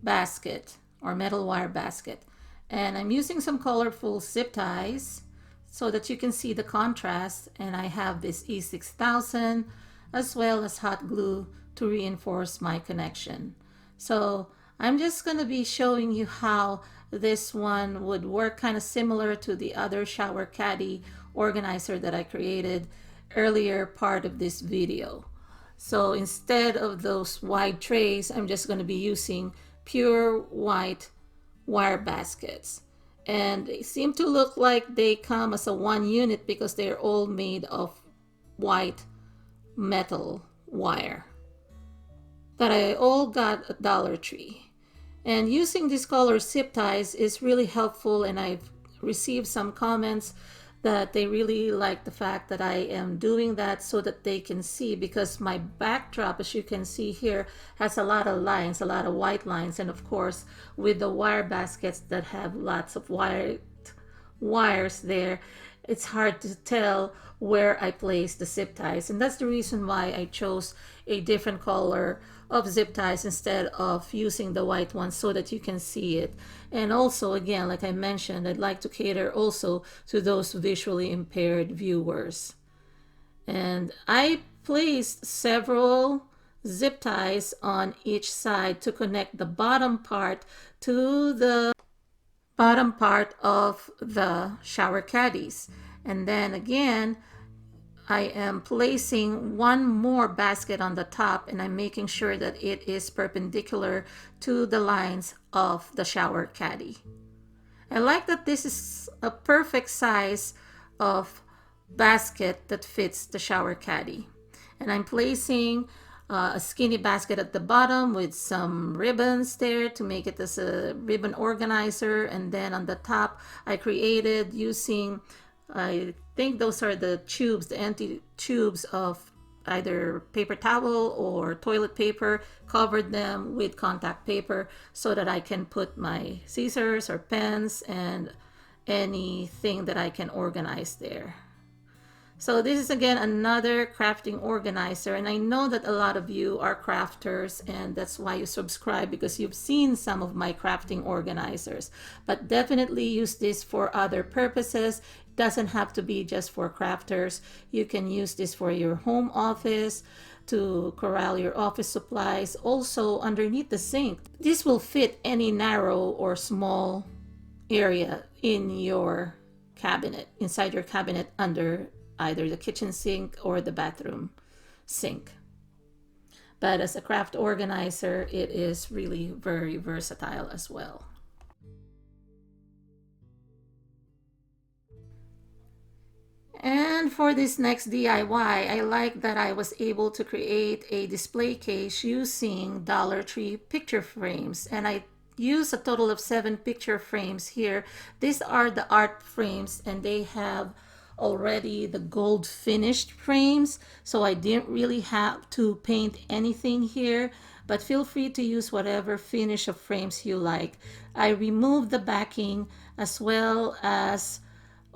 basket or metal wire basket, and I'm using some colorful zip ties so that you can see the contrast. And I have this E6000 as well as hot glue to reinforce my connection. So I'm just going to be showing you how this one would work, kind of similar to the other shower caddy organizer that I created earlier part of this video. So instead of those wide trays, I'm just going to be using pure white wire baskets, and they seem to look like they come as a one unit because they're all made of white metal wire that I all got at Dollar Tree. And using these color zip ties is really helpful, and I've received some comments that they really like the fact that I am doing that so that they can see, because my backdrop, as you can see here, has a lot of lines, a lot of white lines, and of course with the wire baskets that have lots of wires there, it's hard to tell where I place the zip ties, and that's the reason why I chose a different color of zip ties instead of using the white ones so that you can see it. And also, again, like I mentioned, I'd like to cater also to those visually impaired viewers. And I placed several zip ties on each side to connect the bottom part to the bottom part of the shower caddies. And then again, I am placing one more basket on the top, and I'm making sure that it is perpendicular to the lines of the shower caddy. I like that this is a perfect size of basket that fits the shower caddy. And I'm placing a skinny basket at the bottom with some ribbons there to make it as a ribbon organizer. And then on the top, I created using, I think those are the tubes, the empty tubes of either paper towel or toilet paper, covered them with contact paper so that I can put my scissors or pens and anything that I can organize there. So this is again another crafting organizer, and I know that a lot of you are crafters, and that's why you subscribe, because you've seen some of my crafting organizers. But definitely use this for other purposes. It doesn't have to be just for crafters. You can use this for your home office, to corral your office supplies, also underneath the sink. This will fit any narrow or small area in your cabinet, inside your cabinet, under either the kitchen sink or the bathroom sink. But as a craft organizer, it is really very versatile as well. And for this next DIY, I like that I was able to create a display case using Dollar Tree picture frames, and I use a total of 7 picture frames here. These are the art frames, and they have already the gold finished frames, so I didn't really have to paint anything here, but feel free to use whatever finish of frames you like. I removed the backing as well as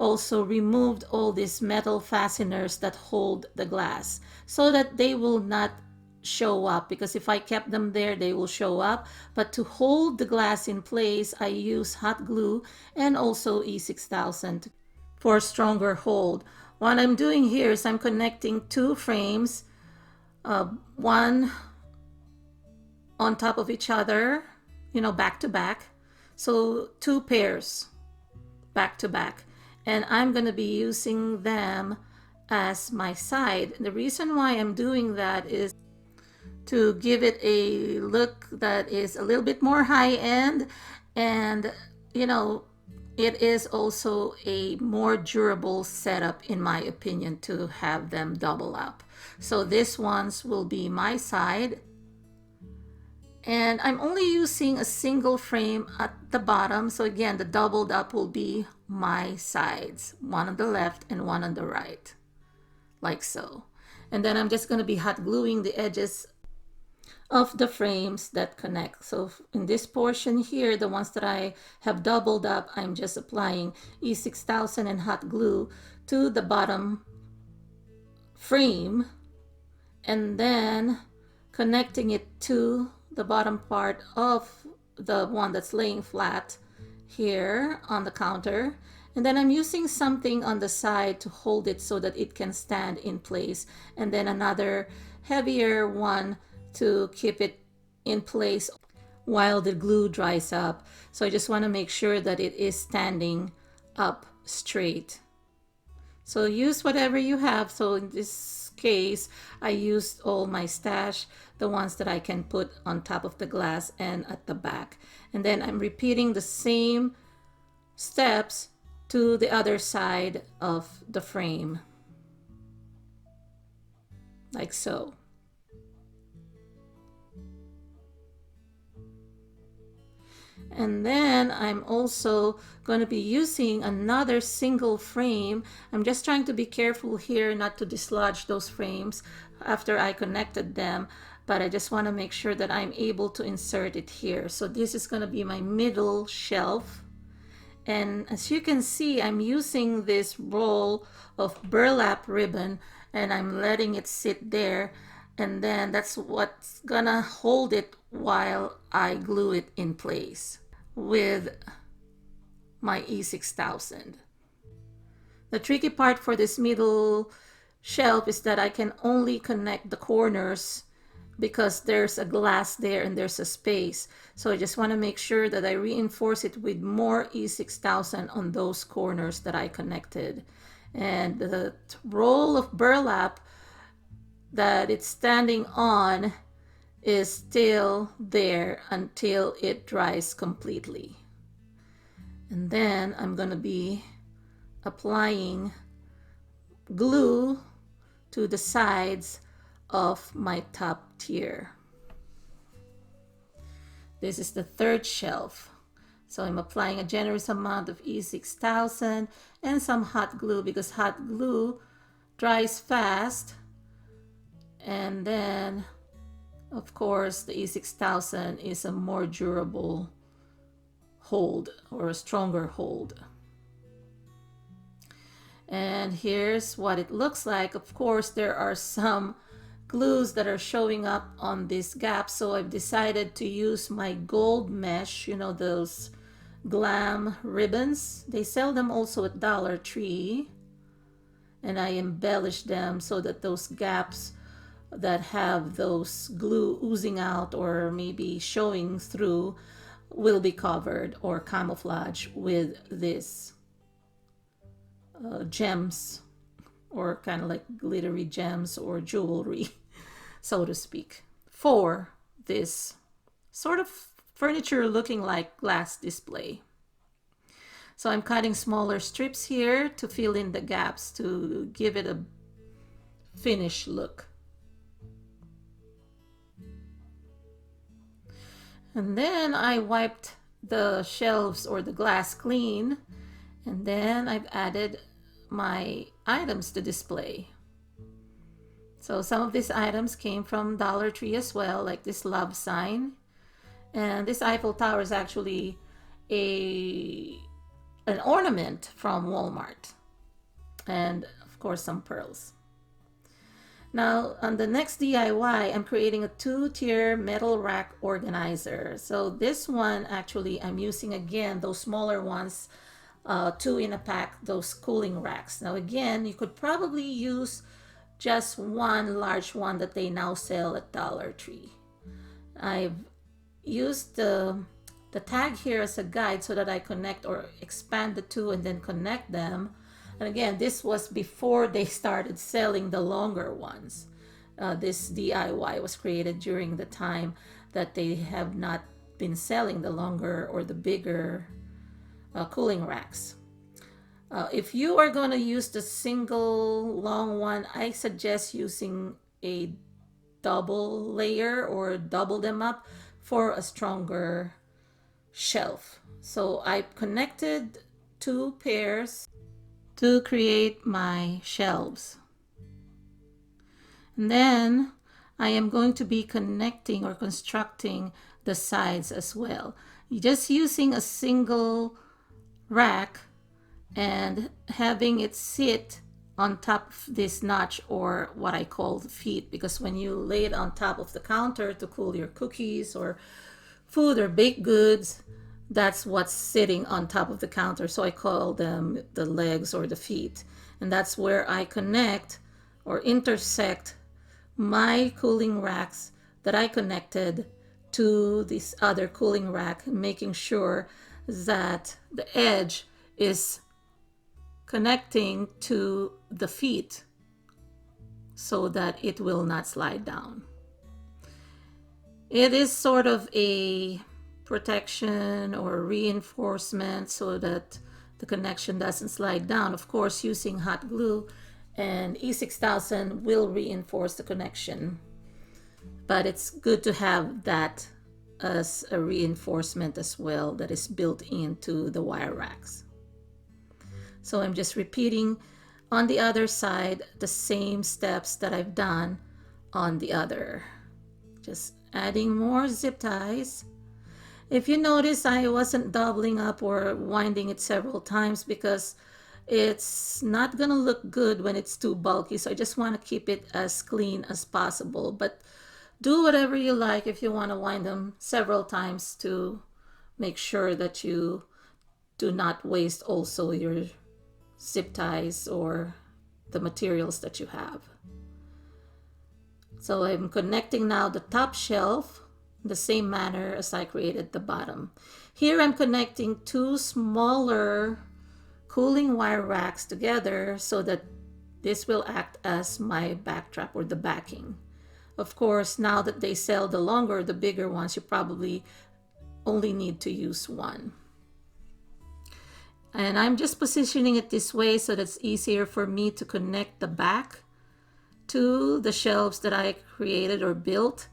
also removed all these metal fasteners that hold the glass so that they will not show up, because if I kept them there they will show up. But to hold the glass in place, I use hot glue and also E6000 for stronger hold. What I'm doing here is I'm connecting two frames, one on top of each other, back to back. So two pairs back to back. And I'm going to be using them as my side. The reason why I'm doing that is to give it a look that is a little bit more high end, and it is also a more durable setup in my opinion to have them double up. So this ones will be my side, and I'm only using a single frame at the bottom. So again, the doubled up will be my sides, one on the left and one on the right, like so. And then I'm just going to be hot gluing the edges of the frames that connect. So in this portion here, the ones that I have doubled up, I'm just applying E6000 and hot glue to the bottom frame, and then connecting it to the bottom part of the one that's laying flat here on the counter. And then I'm using something on the side to hold it so that it can stand in place, and then another heavier one to keep it in place while the glue dries up. So I just want to make sure that it is standing up straight. So use whatever you have. So in this case, I used all my stash, the ones that I can put on top of the glass and at the back. And then I'm repeating the same steps to the other side of the frame, like so. And then I'm also going to be using another single frame. I'm just trying to be careful here not to dislodge those frames after I connected them, but I just want to make sure that I'm able to insert it here. So this is going to be my middle shelf. And as you can see, I'm using this roll of burlap ribbon and I'm letting it sit there. And then that's what's gonna hold it while I glue it in place with my E6000. The tricky part for this middle shelf is that I can only connect the corners because there's a glass there and there's a space. So I just want to make sure that I reinforce it with more E6000 on those corners that I connected. And the roll of burlap that it's standing on is still there until it dries completely. And then I'm going to be applying glue to the sides of my top tier. This is the third shelf. So I'm applying a generous amount of E6000 and some hot glue because hot glue dries fast. And then, of course, the E6000 is a more durable hold or a stronger hold. And here's what it looks like. Of course, there are some glues that are showing up on this gap, so I've decided to use my gold mesh, those glam ribbons. They sell them also at Dollar Tree, and I embellish them so that those gaps that have those glue oozing out or maybe showing through will be covered or camouflage with this gems, or kind of like glittery gems or jewelry, so to speak, for this sort of furniture looking like glass display. So I'm cutting smaller strips here to fill in the gaps to give it a finished look. And then I wiped the shelves or the glass clean, and then I've added my items to display. So some of these items came from Dollar Tree as well, like this love sign. And this Eiffel Tower is actually a an ornament from Walmart. And of course some pearls. Now on the next DIY, I'm creating a 2-tier metal rack organizer. So this one actually I'm using again those smaller ones, 2 in a pack, those cooling racks. Now again, you could probably use just one large one that they now sell at Dollar Tree. I've used the tag here as a guide so that I connect or expand the two and then connect them. And again, this was before they started selling the longer ones. This DIY was created during the time that they have not been selling the longer or the bigger cooling racks. If you are going to use the single long one, I suggest using a double layer or double them up for a stronger shelf. So I connected 2 pairs to create my shelves. And then I am going to be connecting or constructing the sides as well. Just using a single rack and having it sit on top of this notch, or what I call the feet, because when you lay it on top of the counter to cool your cookies or food or baked goods, that's what's sitting on top of the counter. So I call them the legs or the feet. And that's where I connect or intersect my cooling racks that I connected to this other cooling rack, making sure that the edge is connecting to the feet so that it will not slide down. It is sort of a protection or reinforcement so that the connection doesn't slide down. Of course, using hot glue and E6000 will reinforce the connection, but it's good to have that as a reinforcement as well that is built into the wire racks. So I'm just repeating on the other side the same steps that I've done on the other. Just adding more zip ties. If you notice, I wasn't doubling up or winding it several times because it's not gonna look good when it's too bulky. So I just want to keep it as clean as possible. But do whatever you like if you want to wind them several times to make sure that you do not waste also your zip ties or the materials that you have. So I'm connecting now the top shelf the same manner as I created the bottom. Here I'm connecting 2 smaller cooling wire racks together so that this will act as my backdrop or the backing. Of course, now that they sell the longer, the bigger ones, you probably only need to use one. And I'm just positioning it this way so that it's easier for me to connect the back to the shelves that I created or built.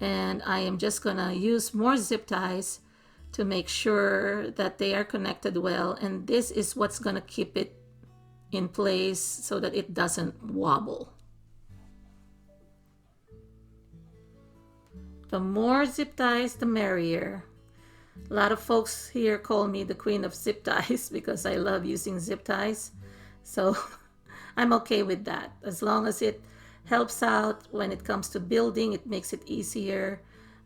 And I am just gonna use more zip ties to make sure that they are connected well. And this is what's gonna keep it in place so that it doesn't wobble. The more zip ties, the merrier. A lot of folks here call me the queen of zip ties because I love using zip ties. So I'm okay with that. As long as it helps out when it comes to building, it makes it easier.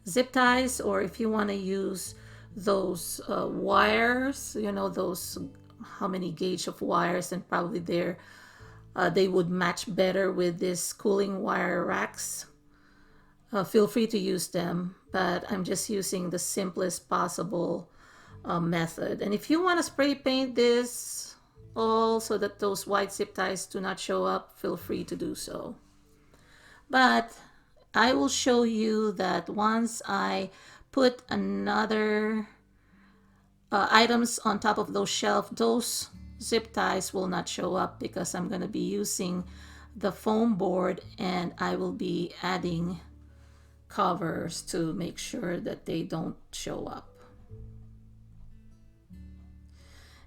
Zip ties, or if you want to use those wires, you know, those how many gauge of wires, and probably they would match better with this cooling wire racks. Feel free to use them, but I'm just using the simplest possible method. And if you want to spray paint this all so that those white zip ties do not show up, feel free to do so. But I will show you that once I put another items on top of those shelves, those zip ties will not show up because I'm going to be using the foam board, and I will be adding covers to make sure that they don't show up.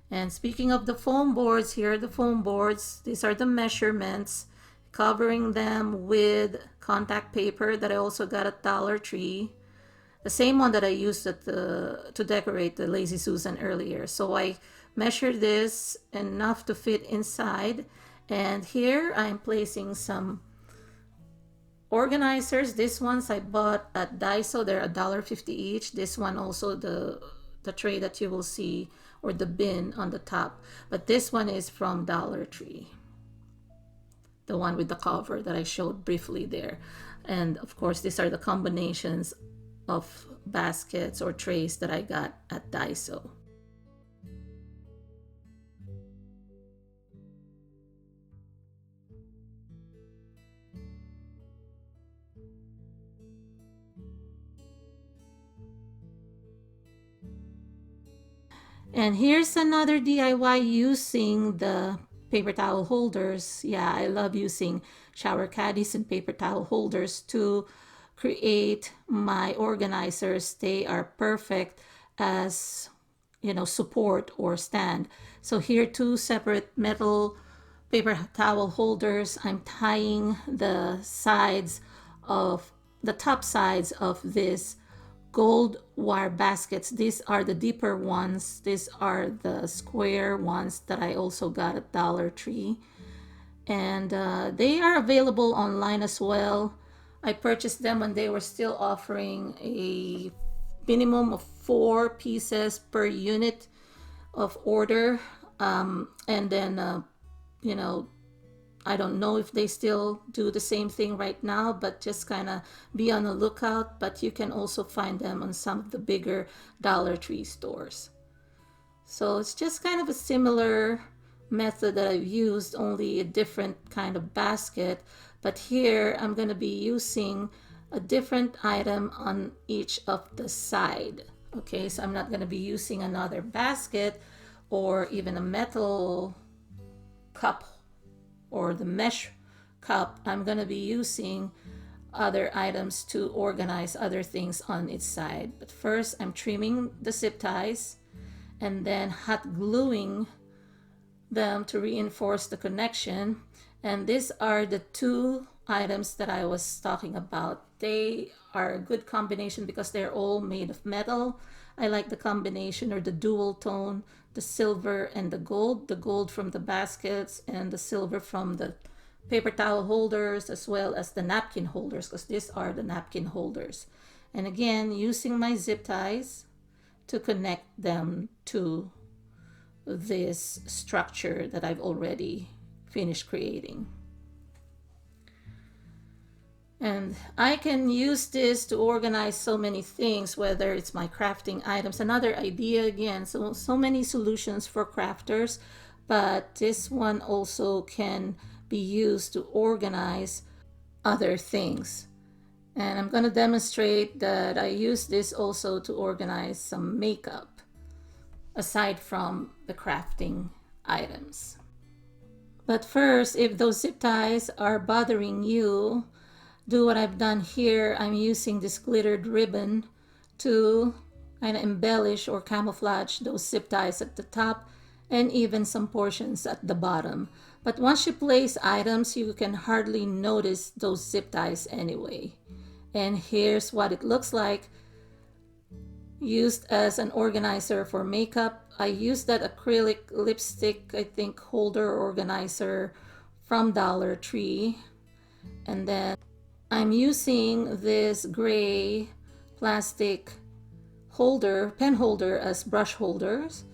And speaking of the foam boards, here are the foam boards. These are the measurements, covering them with contact paper that I also got at Dollar Tree, the same one that I used to decorate the Lazy Susan earlier. So I measure this enough to fit inside. And here I'm placing some organizers. These ones I bought at Daiso. They're $1.50 each. This one also, the tray that you will see, or the bin on the top. But this one is from Dollar Tree, the one with the cover that I showed briefly there. And of course, these are the combinations of baskets or trays that I got at Daiso. And here's another DIY using the paper towel holders. Yeah, I love using shower caddies and paper towel holders to create my organizers. They are perfect as, you know, support or stand. So here, two separate metal paper towel holders. I'm tying the sides of the top sides of this gold wire baskets. These are the deeper ones. These are the square ones that I also got at Dollar Tree. And they are available online as well. I purchased them when they were still offering a minimum of 4 pieces per unit of order. And then, you know, I don't know if they still do the same thing right now, but just kind of be on the lookout. But you can also find them on some of the bigger Dollar Tree stores. So it's just kind of a similar method that I've used, only a different kind of basket. But here I'm going to be using a different item on each of the side. Okay, so I'm not going to be using another basket or even a metal cup or the mesh cup. I'm going to be using other items to organize other things on its side. But first, I'm trimming the zip ties and then hot gluing them to reinforce the connection. And these are the two items that I was talking about. They are a good combination because they're all made of metal. I like the combination or the dual tone, the silver and the gold from the baskets and the silver from the paper towel holders, as well as the napkin holders, because these are the napkin holders. And again, using my zip ties to connect them to this structure that I've already finished creating. And I can use this to organize so many things, whether it's my crafting items. Another idea again, so many solutions for crafters, but this one also can be used to organize other things. And I'm going to demonstrate that I use this also to organize some makeup aside from the crafting items. But first, if those zip ties are bothering you, do what I've done here. I'm using this glittered ribbon to kind of embellish or camouflage those zip ties at the top and even some portions at the bottom. But once you place items, you can hardly notice those zip ties anyway. And here's what it looks like used as an organizer for makeup. I used that acrylic lipstick, I think, holder organizer from Dollar Tree. And then I'm using this gray plastic holder, pen holder, as brush holders,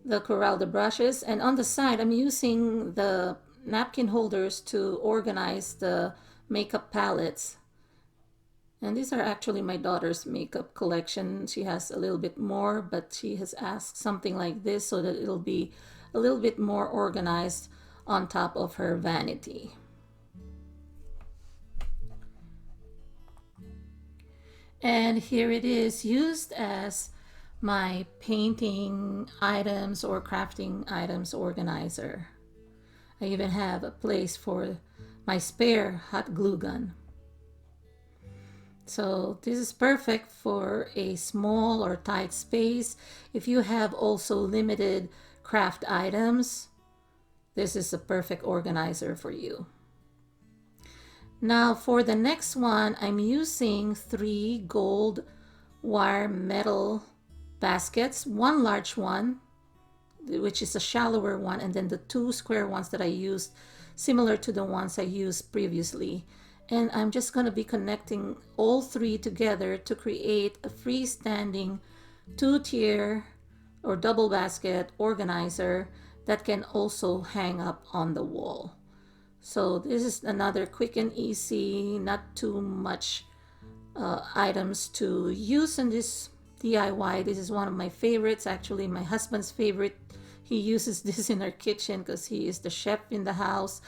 the Coralda brushes. And on the side, I'm using the napkin holders to organize the makeup palettes. And these are actually my daughter's makeup collection. She has a little bit more, but she has asked something like this so that it'll be a little bit more organized on top of her vanity. And here it is, used as my painting items or crafting items organizer. I even have a place for my spare hot glue gun. So this is perfect for a small or tight space. If you have also limited craft items, this is a perfect organizer for you. Now for the next one, I'm using 3 gold wire metal baskets, one large one, which is a shallower one, and then the two square ones that I used, similar to the ones I used previously. And I'm just going to be connecting all three together to create a freestanding two-tier or double basket organizer that can also hang up on the wall. So this is another quick and easy, not too much items to use in this DIY. This is one of my favorites, actually my husband's favorite. He uses this in our kitchen because he is the chef in the house.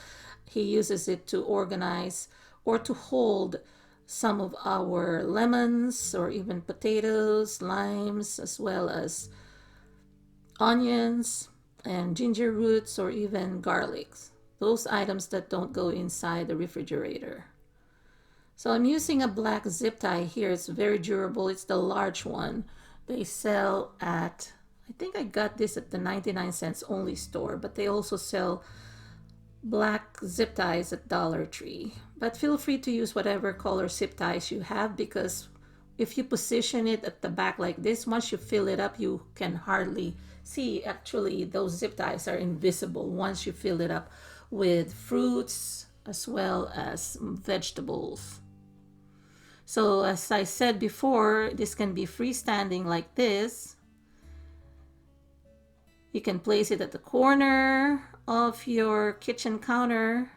He uses it to organize or to hold some of our lemons or even potatoes, limes, as well as onions and ginger roots or even garlics. Those items that don't go inside the refrigerator. So I'm using a black zip tie here. It's very durable. It's the large one. They sell at, I think I got this at the 99 cents only store, but they also sell black zip ties at Dollar Tree. But feel free to use whatever color zip ties you have, because if you position it at the back like this, once you fill it up, you can hardly see. Actually, those zip ties are invisible once you fill it up with fruits as well as vegetables. So as I said before, this can be freestanding like this. You can place it at the corner of your kitchen counter,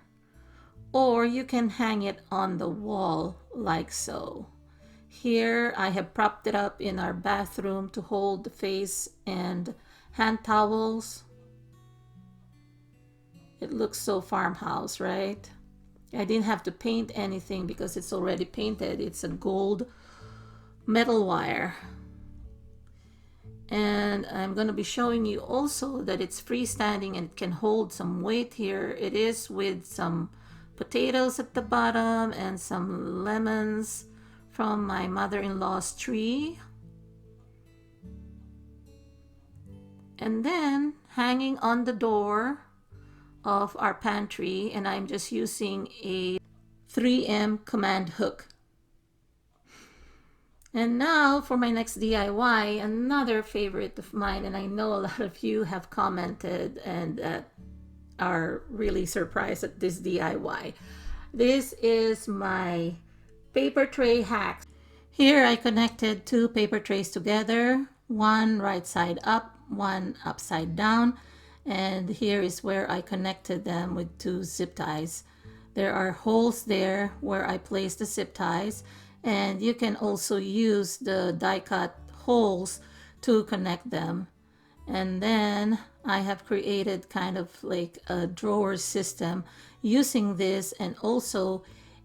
or you can hang it on the wall like so. Here I have propped it up in our bathroom to hold the face and hand towels. It looks so farmhouse, right? I didn't have to paint anything because it's already painted. It's a gold metal wire. And I'm going to be showing you also that it's freestanding and it can hold some weight here. It is with some potatoes at the bottom and some lemons from my mother-in-law's tree. And then hanging on the door of our pantry, and I'm just using a 3M command hook. And now for my next DIY, another favorite of mine, and I know a lot of you have commented and are really surprised at this DIY. This is my paper tray hack. Here I connected two paper trays together, one right side up, one upside down, and here is where I connected them with two zip ties. There are holes there where I placed the zip ties, and you can also use the die cut holes to connect them. And then I have created kind of like a drawer system using this, and also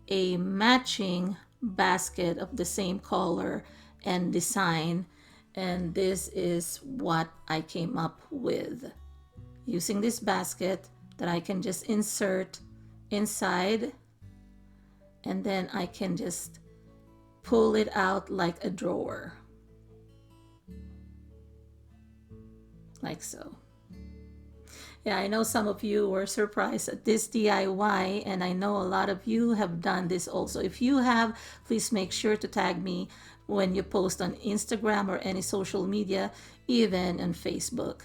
a matching basket of the same color and design. And this is what I came up with, using this basket that I can just insert inside, and then I can just pull it out like a drawer, like so. Yeah, I know some of you were surprised at this DIY, and I know a lot of you have done this also. If you have, please make sure to tag me when you post on Instagram or any social media, even on Facebook.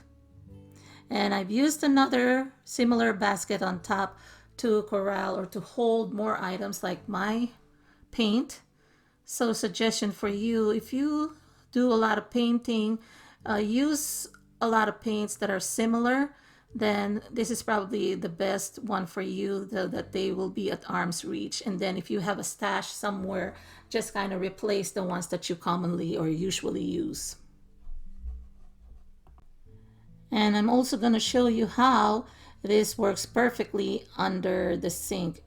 And I've used another similar basket on top to corral or to hold more items like my paint. So suggestion for you, if you do a lot of painting, use a lot of paints that are similar, then this is probably the best one for you, that they will be at arm's reach. And then if you have a stash somewhere, just kind of replace the ones that you commonly or usually use. And I'm also going to show you how this works perfectly under the sink.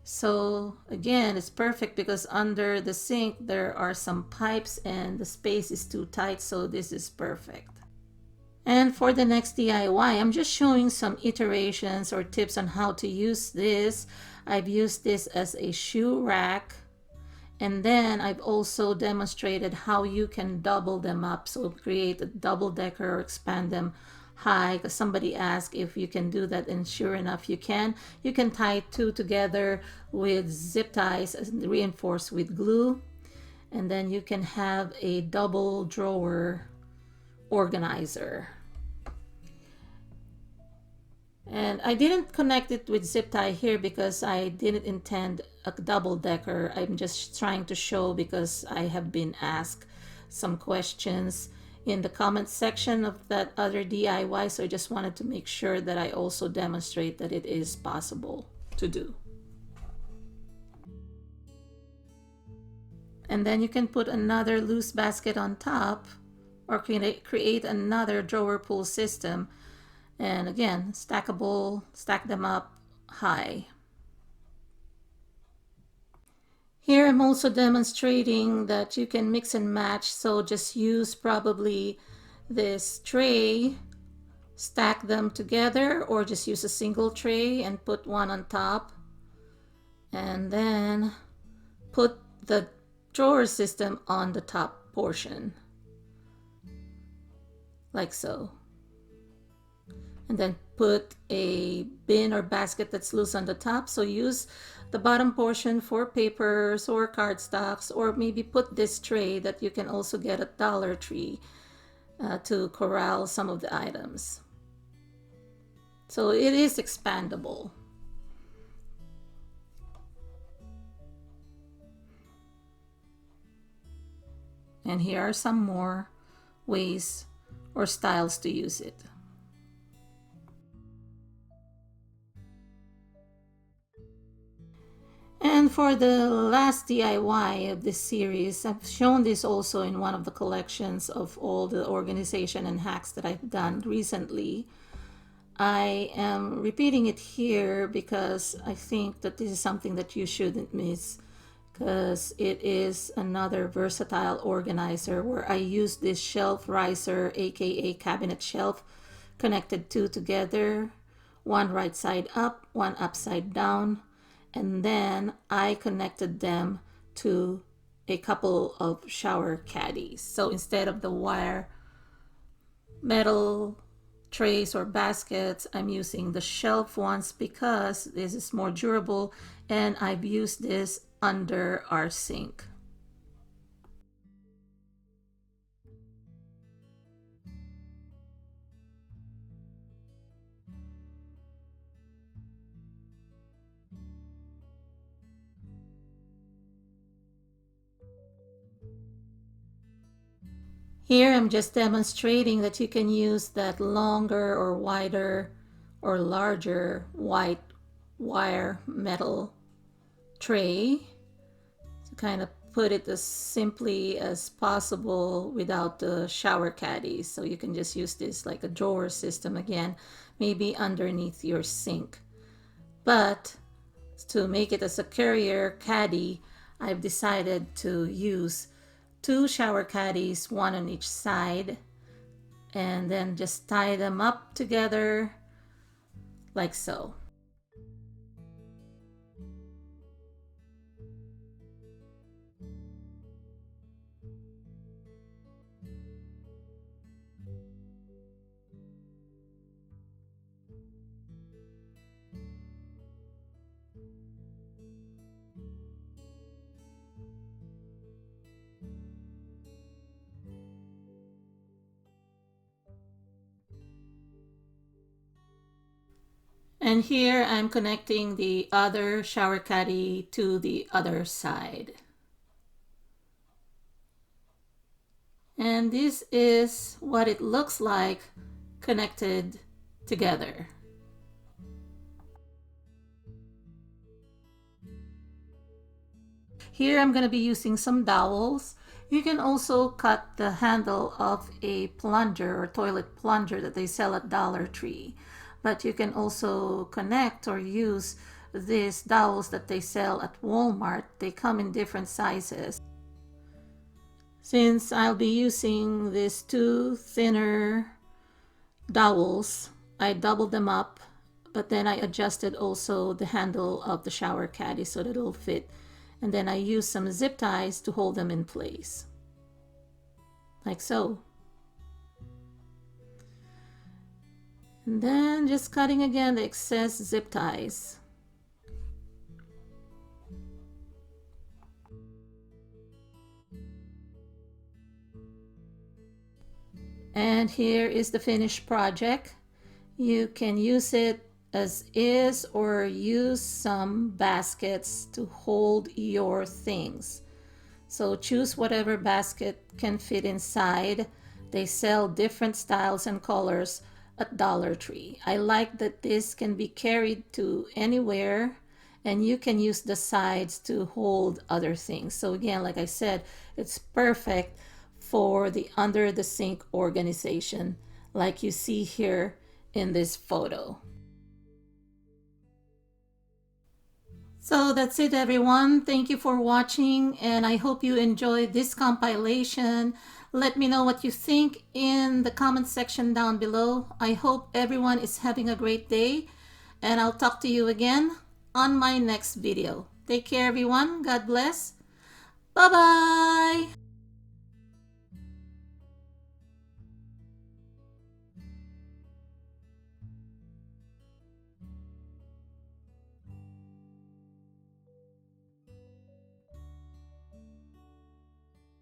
So again, it's perfect because under the sink there are some pipes and the space is too tight, so this is perfect. And for the next DIY, I'm just showing some iterations or tips on how to use this. I've used this as a shoe rack, and then I've also demonstrated how you can double them up, so create a double decker or expand them high, because somebody asked if you can do that, and sure enough you can. You can tie two together with zip ties and reinforce with glue, and then you can have a double drawer Organizer. And I didn't connect it with zip tie here because I didn't intend a double decker. I'm just trying to show because I have been asked some questions in the comment section of that other DIY, so I just wanted to make sure that I also demonstrate that it is possible to do. And then you can put another loose basket on top or create another drawer pull system. And again, stackable, stack them up high. Here I'm also demonstrating that you can mix and match, so just use probably this tray, stack them together, or just use a single tray and put one on top. And then put the drawer system on the top portion, like so. And then put a bin or basket that's loose on the top. So use the bottom portion for papers or cardstocks, or maybe put this tray that you can also get at Dollar Tree to corral some of the items. So it is expandable. And here are some more ways or styles to use it. And for the last DIY of this series, I've shown this also in one of the collections of all the organization and hacks that I've done recently. I am repeating it here because I think that this is something that you shouldn't miss, because it is another versatile organizer where I use this shelf riser, aka cabinet shelf, connected two together, one right side up, one upside down, and then I connected them to a couple of shower caddies. So instead of the wire metal trays or baskets, I'm using the shelf ones because this is more durable, and I've used this under our sink. Here I'm just demonstrating that you can use that longer or wider or larger white wire metal tray to kind of put it as simply as possible without the shower caddies. So you can just use this like a drawer system again, maybe underneath your sink. But to make it as a carrier caddy, I've decided to use two shower caddies, one on each side, and then just tie them up together like so. And here I'm connecting the other shower caddy to the other side. And this is what it looks like connected together. Here I'm going to be using some dowels. You can also cut the handle of a plunger or toilet plunger that they sell at Dollar Tree. But you can also connect or use these dowels that they sell at Walmart. They come in different sizes. Since I'll be using these two thinner dowels, I doubled them up, but then I adjusted also the handle of the shower caddy so that it'll fit. And then I use some zip ties to hold them in place, like so. And then just cutting again the excess zip ties. And here is the finished project. You can use it as is or use some baskets to hold your things. So choose whatever basket can fit inside. They sell different styles and colors at Dollar Tree. I like that this can be carried to anywhere, and you can use the sides to hold other things. So again, like I said, it's perfect for the under the sink organization like you see here in this photo. So that's it, everyone. Thank you for watching, and I hope you enjoyed this compilation. Let me know what you think in the comment section down below. I hope everyone is having a great day, and I'll talk to you again on my next video. Take care, everyone. God bless. Bye-bye.